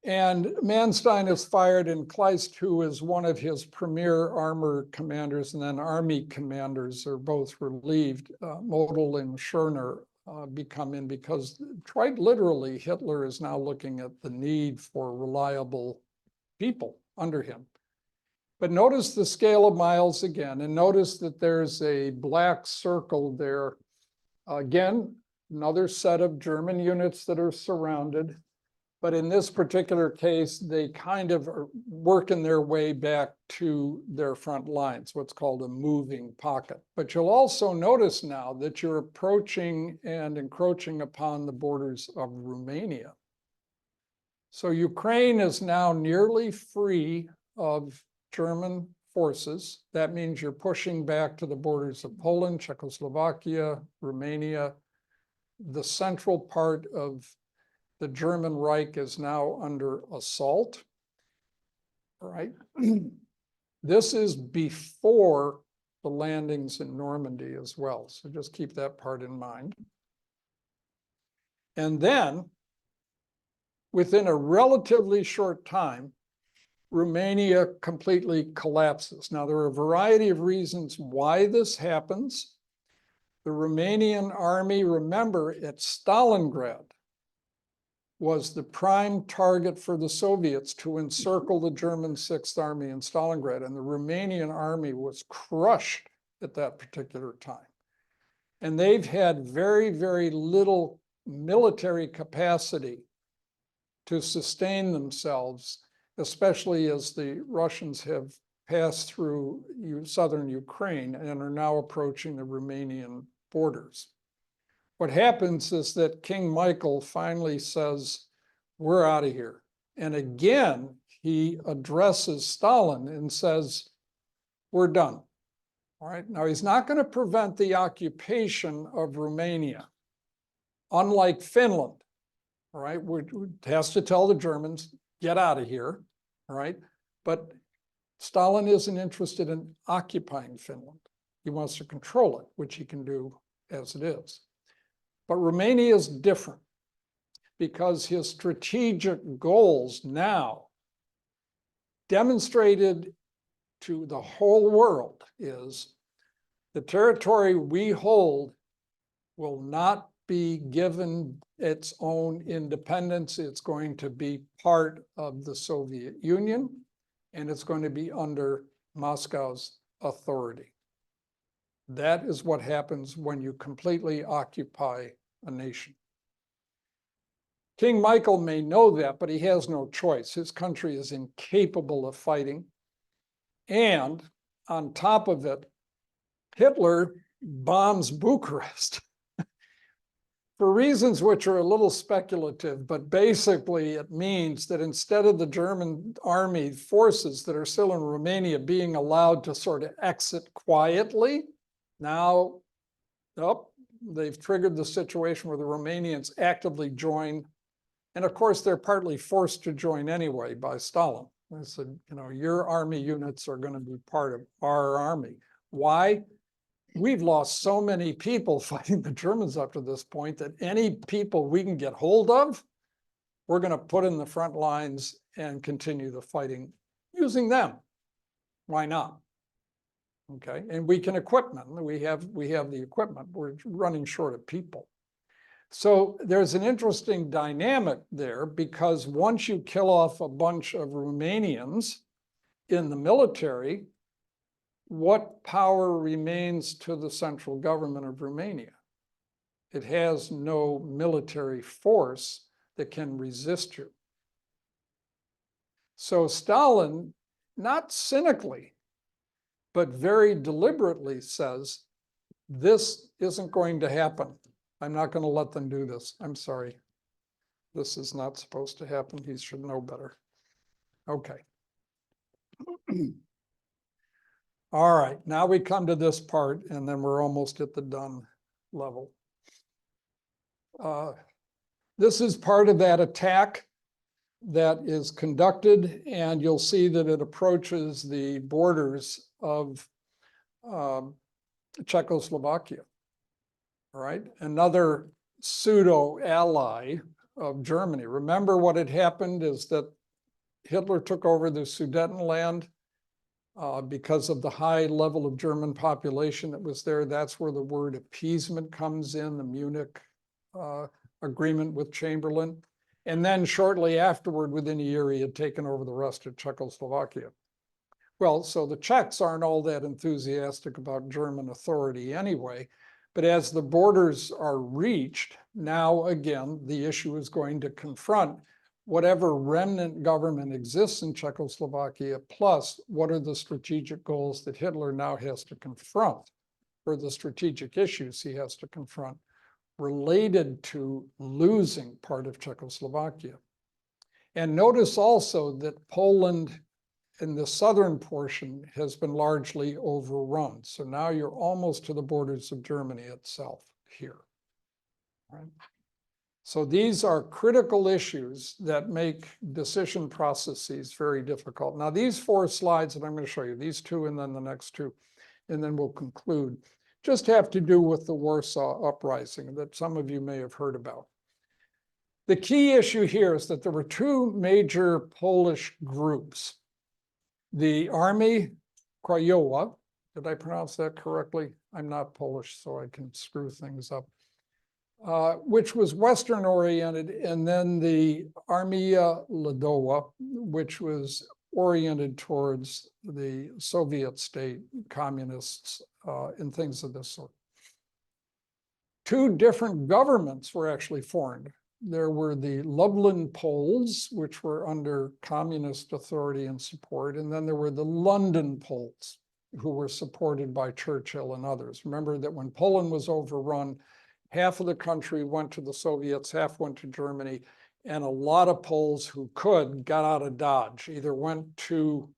and Manstein is fired, and Kleist, who is one of his premier armor commanders and then army commanders, are both relieved. Model and Schörner become in because quite literally Hitler is now looking at the need for reliable people under him. But notice the scale of miles again, and notice that there's a black circle there. Again, another set of German units that are surrounded. But in this particular case, they kind of are working their way back to their front lines, what's called a moving pocket. But you'll also notice now that you're approaching and encroaching upon the borders of Romania. So Ukraine is now nearly free of German forces. That means you're pushing back to the borders of Poland, Czechoslovakia, Romania. The central part of the German Reich is now under assault. All right. This is before the landings in Normandy as well. So just keep that part in mind. And then within a relatively short time, Romania completely collapses. Now, there are a variety of reasons why this happens. The Romanian army, remember, at Stalingrad was the prime target for the Soviets to encircle the German Sixth Army in Stalingrad, and the Romanian army was crushed at that particular time. And they've had very, very little military capacity to sustain themselves, especially as the Russians have passed through southern Ukraine and are now approaching the Romanian borders. What happens is that King Michael finally says, we're out of here. And again, he addresses Stalin and says, we're done. All right. Now, he's not going to prevent the occupation of Romania, unlike Finland. All right. He has to tell the Germans, get out of here. All right. But Stalin isn't interested in occupying Finland. He wants to control it, which he can do as it is. But Romania is different because his strategic goals now demonstrated to the whole world is the territory we hold will not be given its own independence. It's going to be part of the Soviet Union, and it's going to be under Moscow's authority. That is what happens when you completely occupy a nation. King Michael may know that, but he has no choice. His country is incapable of fighting. And on top of it, Hitler bombs Bucharest for reasons which are a little speculative, but basically it means that instead of the German army forces that are still in Romania being allowed to sort of exit quietly, now, they've triggered the situation where the Romanians actively join. And of course, they're partly forced to join anyway by Stalin. They said, you know, your army units are going to be part of our army. Why? We've lost so many people fighting the Germans up to this point that any people we can get hold of, we're going to put in the front lines and continue the fighting using them. Why not? Okay, and we can equip them. We have the equipment. We're running short of people. So there's an interesting dynamic there because once you kill off a bunch of Romanians in the military, what power remains to the central government of Romania? It has no military force that can resist you. So Stalin, not cynically, but very deliberately says, this isn't going to happen. I'm not going to let them do this. I'm sorry. This is not supposed to happen. He should know better. Okay. All right, now we come to this part, and then we're almost at the done level. This is part of that attack that is conducted, and you'll see that it approaches the borders of Czechoslovakia. All right, another pseudo ally of Germany. Remember what had happened is that Hitler took over the Sudetenland because of the high level of German population that was there. That's where the word appeasement comes in, the Munich agreement with Chamberlain. And then shortly afterward, within a year, he had taken over the rest of Czechoslovakia. Well, so the Czechs aren't all that enthusiastic about German authority anyway. But as the borders are reached, now again, the issue is going to confront whatever remnant government exists in Czechoslovakia, plus what are the strategic goals that Hitler now has to confront, or the strategic issues he has to confront related to losing part of Czechoslovakia. And notice also that Poland in the southern portion has been largely overrun. So now you're almost to the borders of Germany itself here. Right? So these are critical issues that make decision processes very difficult. Now, these 4 slides that I'm going to show you, these 2 and then the next 2, and then we'll conclude, just have to do with the Warsaw Uprising that some of you may have heard about. The key issue here is that there were 2 major Polish groups. The Army Krajowa, did I pronounce that correctly? I'm not Polish, so I can screw things up. Which was Western oriented, and then the Armia Ludowa, which was oriented towards the Soviet state, communists, and things of this sort. 2 different governments were actually formed. There were the Lublin Poles, which were under communist authority and support, and then there were the London Poles, who were supported by Churchill and others. Remember that when Poland was overrun, half of the country went to the Soviets, half went to Germany, and a lot of Poles who could got out of Dodge, either went to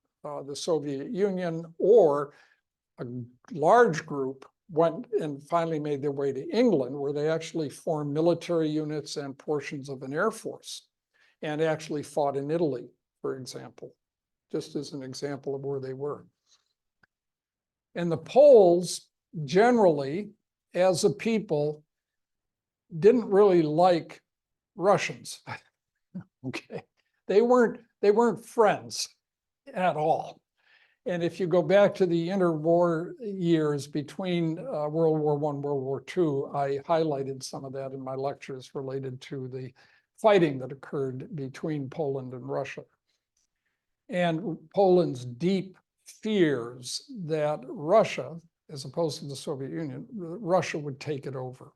the Soviet Union, or a large group went and finally made their way to England, where they actually formed military units and portions of an air force, and actually fought in Italy, for example, just as an example of where they were. And the Poles generally, as a people, didn't really like Russians. Okay, they weren't friends at all. And if you go back to the interwar years between World War I, World War II, I highlighted some of that in my lectures related to the fighting that occurred between Poland and Russia. And Poland's deep fears that Russia, as opposed to the Soviet Union, Russia would take it over.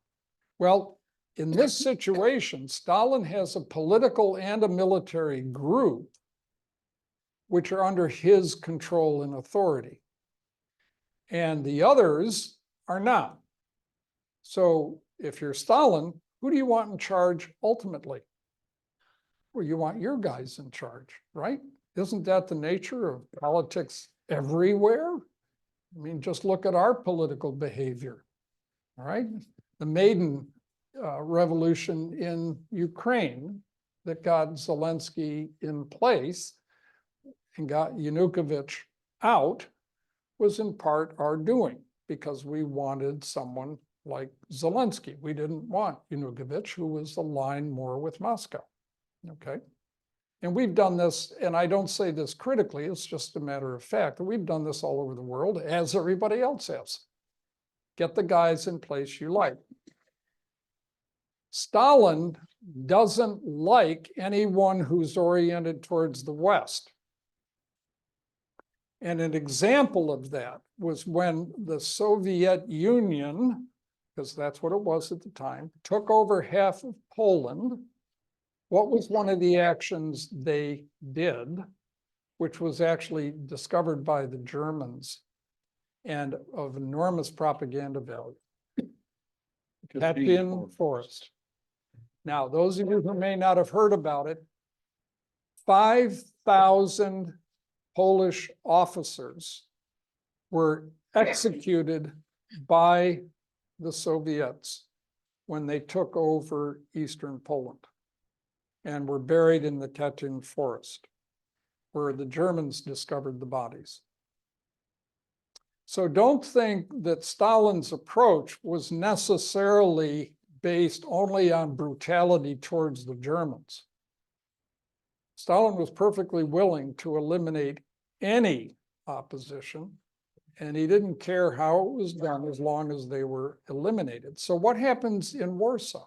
Well, in this situation, Stalin has a political and a military group which are under his control and authority. And the others are not. So if you're Stalin, who do you want in charge ultimately? Well, you want your guys in charge, right? Isn't that the nature of politics everywhere? I mean, just look at our political behavior, all right? The Maidan revolution in Ukraine that got Zelensky in place and got Yanukovych out was in part our doing, because we wanted someone like Zelensky. We didn't want Yanukovych, who was aligned more with Moscow, okay? And we've done this, and I don't say this critically, it's just a matter of fact, that we've done this all over the world, as everybody else has. Get the guys in place you like. Stalin doesn't like anyone who's oriented towards the West. And an example of that was when the Soviet Union, because that's what it was at the time, took over half of Poland. What was one of the actions they did, which was actually discovered by the Germans and of enormous propaganda value? Catskian Forest. Now, those of you who may not have heard about it, 5,000 Polish officers were executed by the Soviets when they took over eastern Poland and were buried in the Katyn forest, where the Germans discovered the bodies. So don't think that Stalin's approach was necessarily based only on brutality towards the Germans. Stalin was perfectly willing to eliminate any opposition, and he didn't care how it was done as long as they were eliminated. So what happens in Warsaw?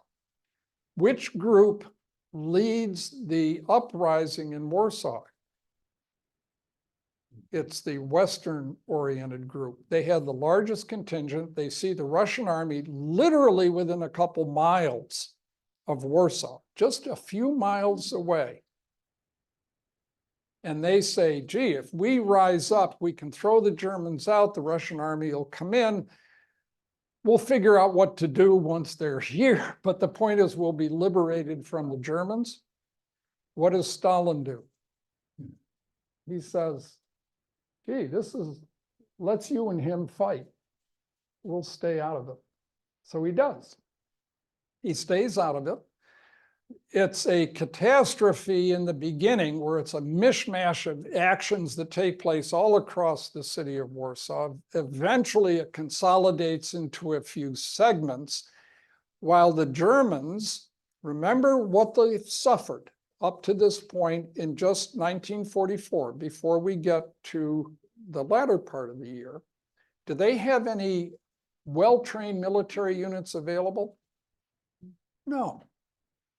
Which group leads the uprising in Warsaw? It's the Western-oriented group. They had the largest contingent. They see the Russian army literally within a couple miles of Warsaw, just a few miles away. And they say, gee, if we rise up, we can throw the Germans out, the Russian army will come in. We'll figure out what to do once they're here. But the point is, we'll be liberated from the Germans. What does Stalin do? He says, gee, let's you and him fight. We'll stay out of it. So he does. He stays out of it. It's a catastrophe in the beginning where it's a mishmash of actions that take place all across the city of Warsaw. Eventually, it consolidates into a few segments, while the Germans, remember what they've suffered up to this point in just 1944, before we get to the latter part of the year. Do they have any well-trained military units available? No.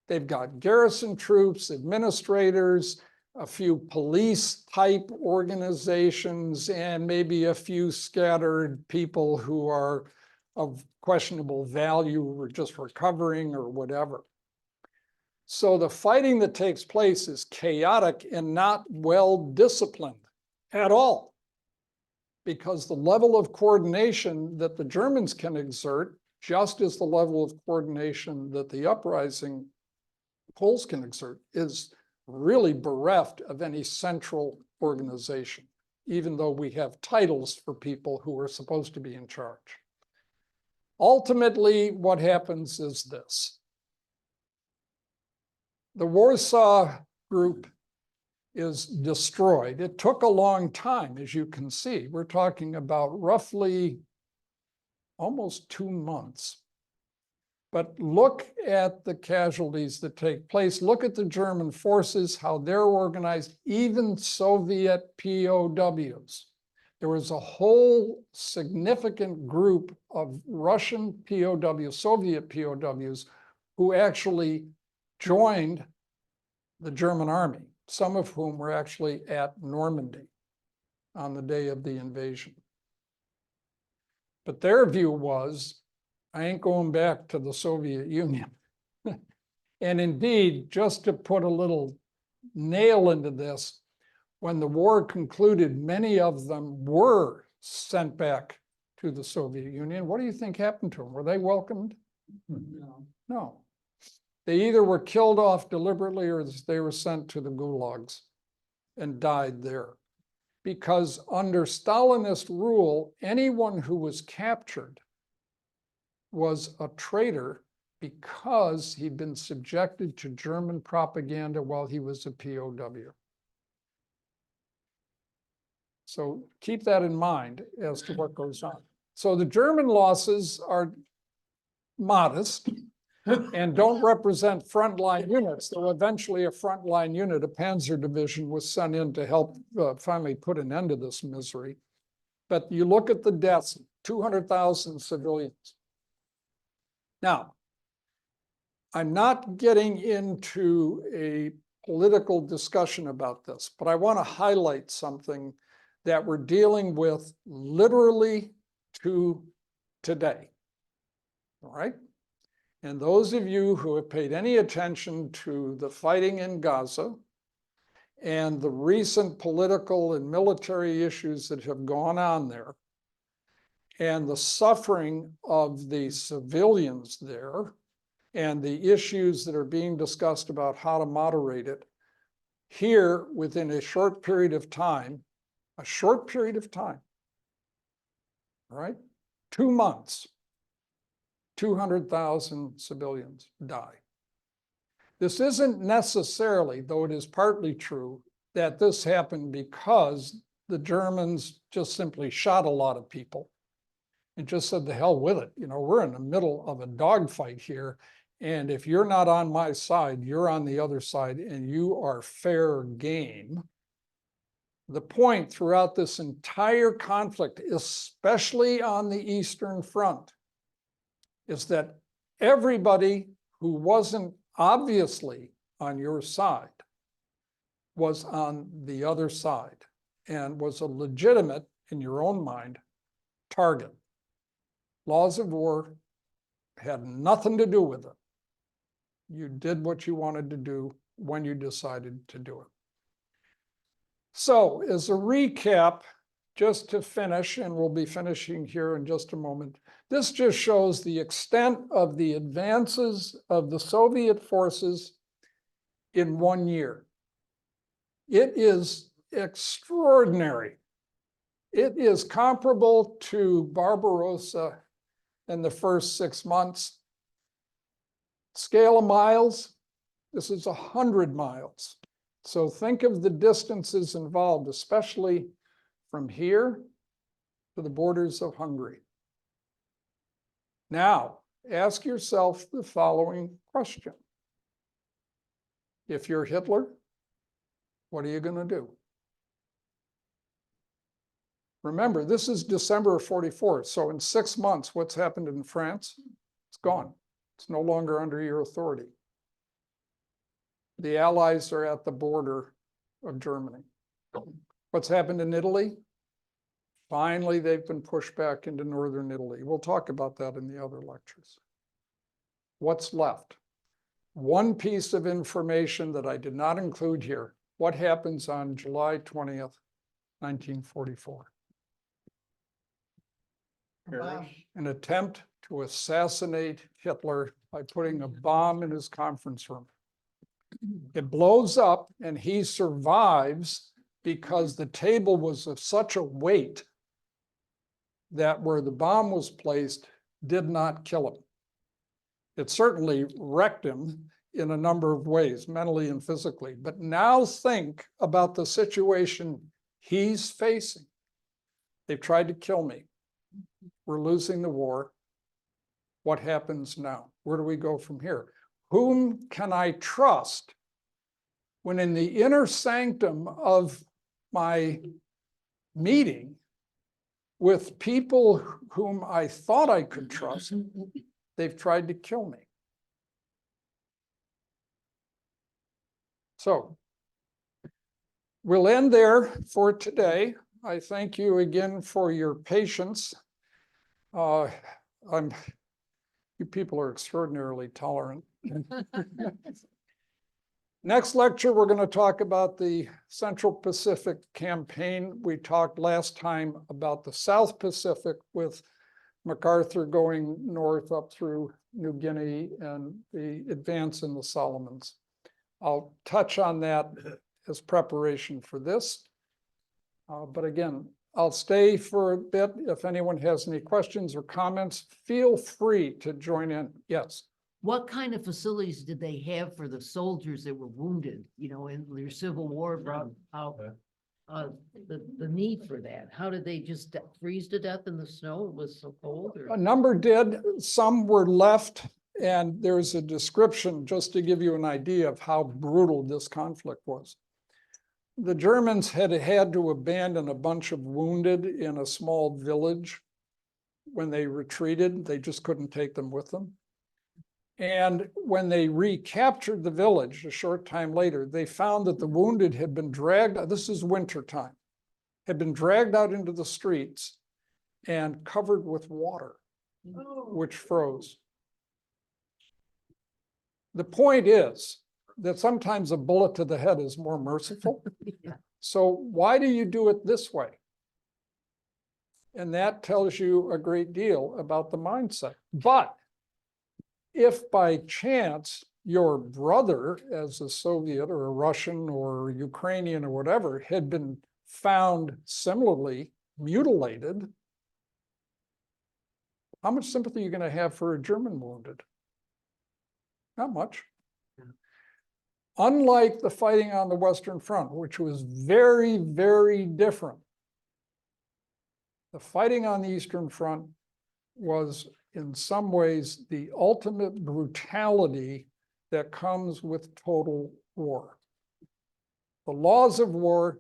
They've got garrison troops, administrators, a few police-type organizations, and maybe a few scattered people who are of questionable value or just recovering or whatever. So the fighting that takes place is chaotic and not well disciplined at all, because the level of coordination that the Germans can exert, just as the level of coordination that the uprising Poles can exert, is really bereft of any central organization, even though we have titles for people who are supposed to be in charge. Ultimately, what happens is this. The Warsaw group is destroyed. It took a long time, as you can see. We're talking about roughly almost 2 months. But look at the casualties that take place. Look at the German forces, how they're organized, even Soviet POWs. There was a whole significant group of Russian POWs, Soviet POWs, who actually joined the German army, some of whom were actually at Normandy on the day of the invasion. But their view was, I ain't going back to the Soviet Union. And indeed, just to put a little nail into this, when the war concluded, many of them were sent back to the Soviet Union. What do you think happened to them? Were they welcomed? No. No. They either were killed off deliberately or they were sent to the gulags and died there. Because under Stalinist rule, anyone who was captured was a traitor because he'd been subjected to German propaganda while he was a POW. So keep that in mind as to what goes on. So the German losses are modest and don't represent frontline units, though eventually a frontline unit, a Panzer division, was sent in to help finally put an end to this misery. But you look at the deaths, 200,000 civilians. Now, I'm not getting into a political discussion about this, but I want to highlight something that we're dealing with literally to today. All right? And those of you who have paid any attention to the fighting in Gaza and the recent political and military issues that have gone on there, and the suffering of the civilians there, and the issues that are being discussed about how to moderate it, here within a short period of time, all right, 2 months, 200,000 civilians die. This isn't necessarily, though it is partly true, that this happened because the Germans just simply shot a lot of people and just said, the hell with it. You know, we're in the middle of a dogfight here. And if you're not on my side, you're on the other side and you are fair game. The point throughout this entire conflict, especially on the Eastern Front, is that everybody who wasn't obviously on your side was on the other side and was a legitimate, in your own mind, target. Laws of war had nothing to do with it. You did what you wanted to do when you decided to do it. So as a recap, just to finish, and we'll be finishing here in just a moment, this just shows the extent of the advances of the Soviet forces in 1 year. It is extraordinary. It is comparable to Barbarossa in the first 6 months. Scale of miles, this is 100 miles. So think of the distances involved, especially from here to the borders of Hungary. Now, ask yourself the following question. If you're Hitler, what are you going to do? Remember, this is December of 44. So in 6 months, what's happened in France? It's gone. It's no longer under your authority. The Allies are at the border of Germany. What's happened in Italy? Finally, they've been pushed back into northern Italy. We'll talk about that in the other lectures. What's left? One piece of information that I did not include here. What happens on July 20th, 1944? Paris. An attempt to assassinate Hitler by putting a bomb in his conference room. It blows up and he survives because the table was of such a weight that where the bomb was placed did not kill him. It certainly wrecked him in a number of ways, mentally and physically. But now think about the situation he's facing. They've tried to kill me. We're losing the war. What happens now? Where do we go from here? Whom can I trust when in the inner sanctum of my meeting with people whom I thought I could trust, they've tried to kill me? So we'll end there for today. I thank you again for your patience. You people are extraordinarily tolerant. Next lecture, we're going to talk about the Central Pacific campaign. We talked last time about the South Pacific with MacArthur going north up through New Guinea and the advance in the Solomons. I'll touch on that as preparation for this. But again, I'll stay for a bit. If anyone has any questions or comments, feel free to join in. Yes. What kind of facilities did they have for the soldiers that were wounded, you know, in their Civil War brought out the need for that? How did they just freeze to death in the snow? It was so cold? A number did, some were left, and there's a description just to give you an idea of how brutal this conflict was. The Germans had to abandon a bunch of wounded in a small village when they retreated. They just couldn't take them with them. And when they recaptured the village a short time later, they found that the wounded had been dragged, this is wintertime, had been dragged out into the streets and covered with water, which froze. The point is that sometimes a bullet to the head is more merciful. So why do you do it this way? And that tells you a great deal about the mindset. But if by chance your brother, as a Soviet or a Russian or Ukrainian or whatever, had been found similarly mutilated, How much sympathy are you gonna have for a German wounded? Not much. Unlike the fighting on the Western Front, which was very, very different. The fighting on the Eastern Front was in some ways the ultimate brutality that comes with total war. The laws of war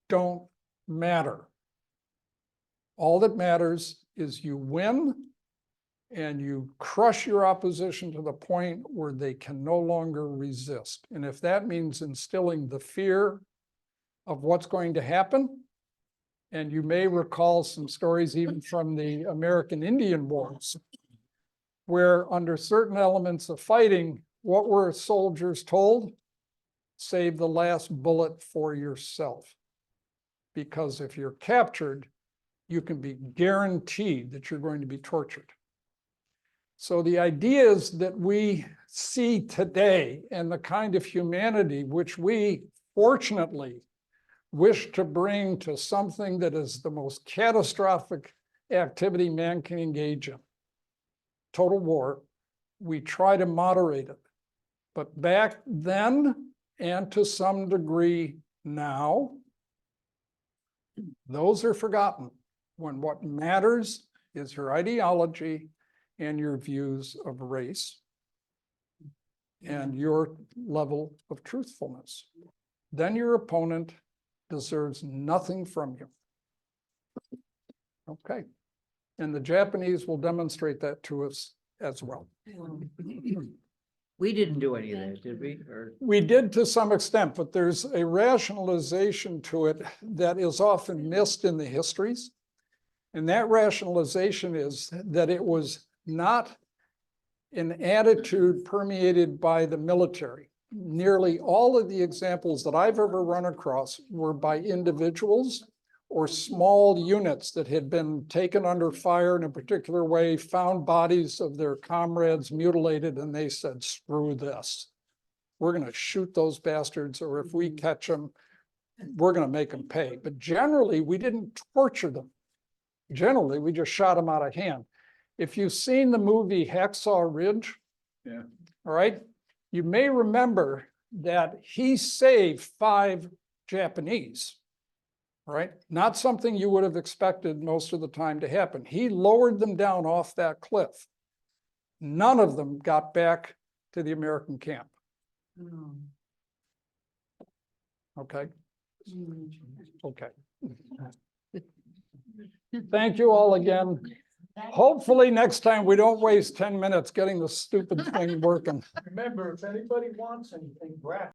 don't matter. All that matters is you win and you crush your opposition to the point where they can no longer resist. And if that means instilling the fear of what's going to happen, and you may recall some stories even from the American Indian Wars, where under certain elements of fighting, what were soldiers told? Save the last bullet for yourself. Because if you're captured, you can be guaranteed that you're going to be tortured. So the ideas that we see today and the kind of humanity which we fortunately wish to bring to something that is the most catastrophic activity man can engage in, total war, we try to moderate it. But back then, and to some degree now, those are forgotten when what matters is your ideology and your views of race and your level of truthfulness. Then your opponent deserves nothing from you. Okay. And the Japanese will demonstrate that to us as well. We didn't do any of that, did we? Or We did to some extent, but there's a rationalization to it that is often missed in the histories. And that rationalization is that it was not an attitude permeated by the military. Nearly all of the examples that I've ever run across were by individuals or small units that had been taken under fire in a particular way, found bodies of their comrades mutilated, and they said, screw this. We're going to shoot those bastards, or if we catch them, we're going to make them pay. But generally, we didn't torture them. Generally, we just shot them out of hand. If you've seen the movie Hacksaw Ridge, Yeah. all right, you may remember that he saved 5 Japanese, right? Not something you would have expected most of the time to happen. He lowered them down off that cliff. None of them got back to the American camp. Okay. Okay. Thank you all again. Hopefully next time we don't waste 10 minutes getting the stupid thing working. Remember, if anybody wants anything, grab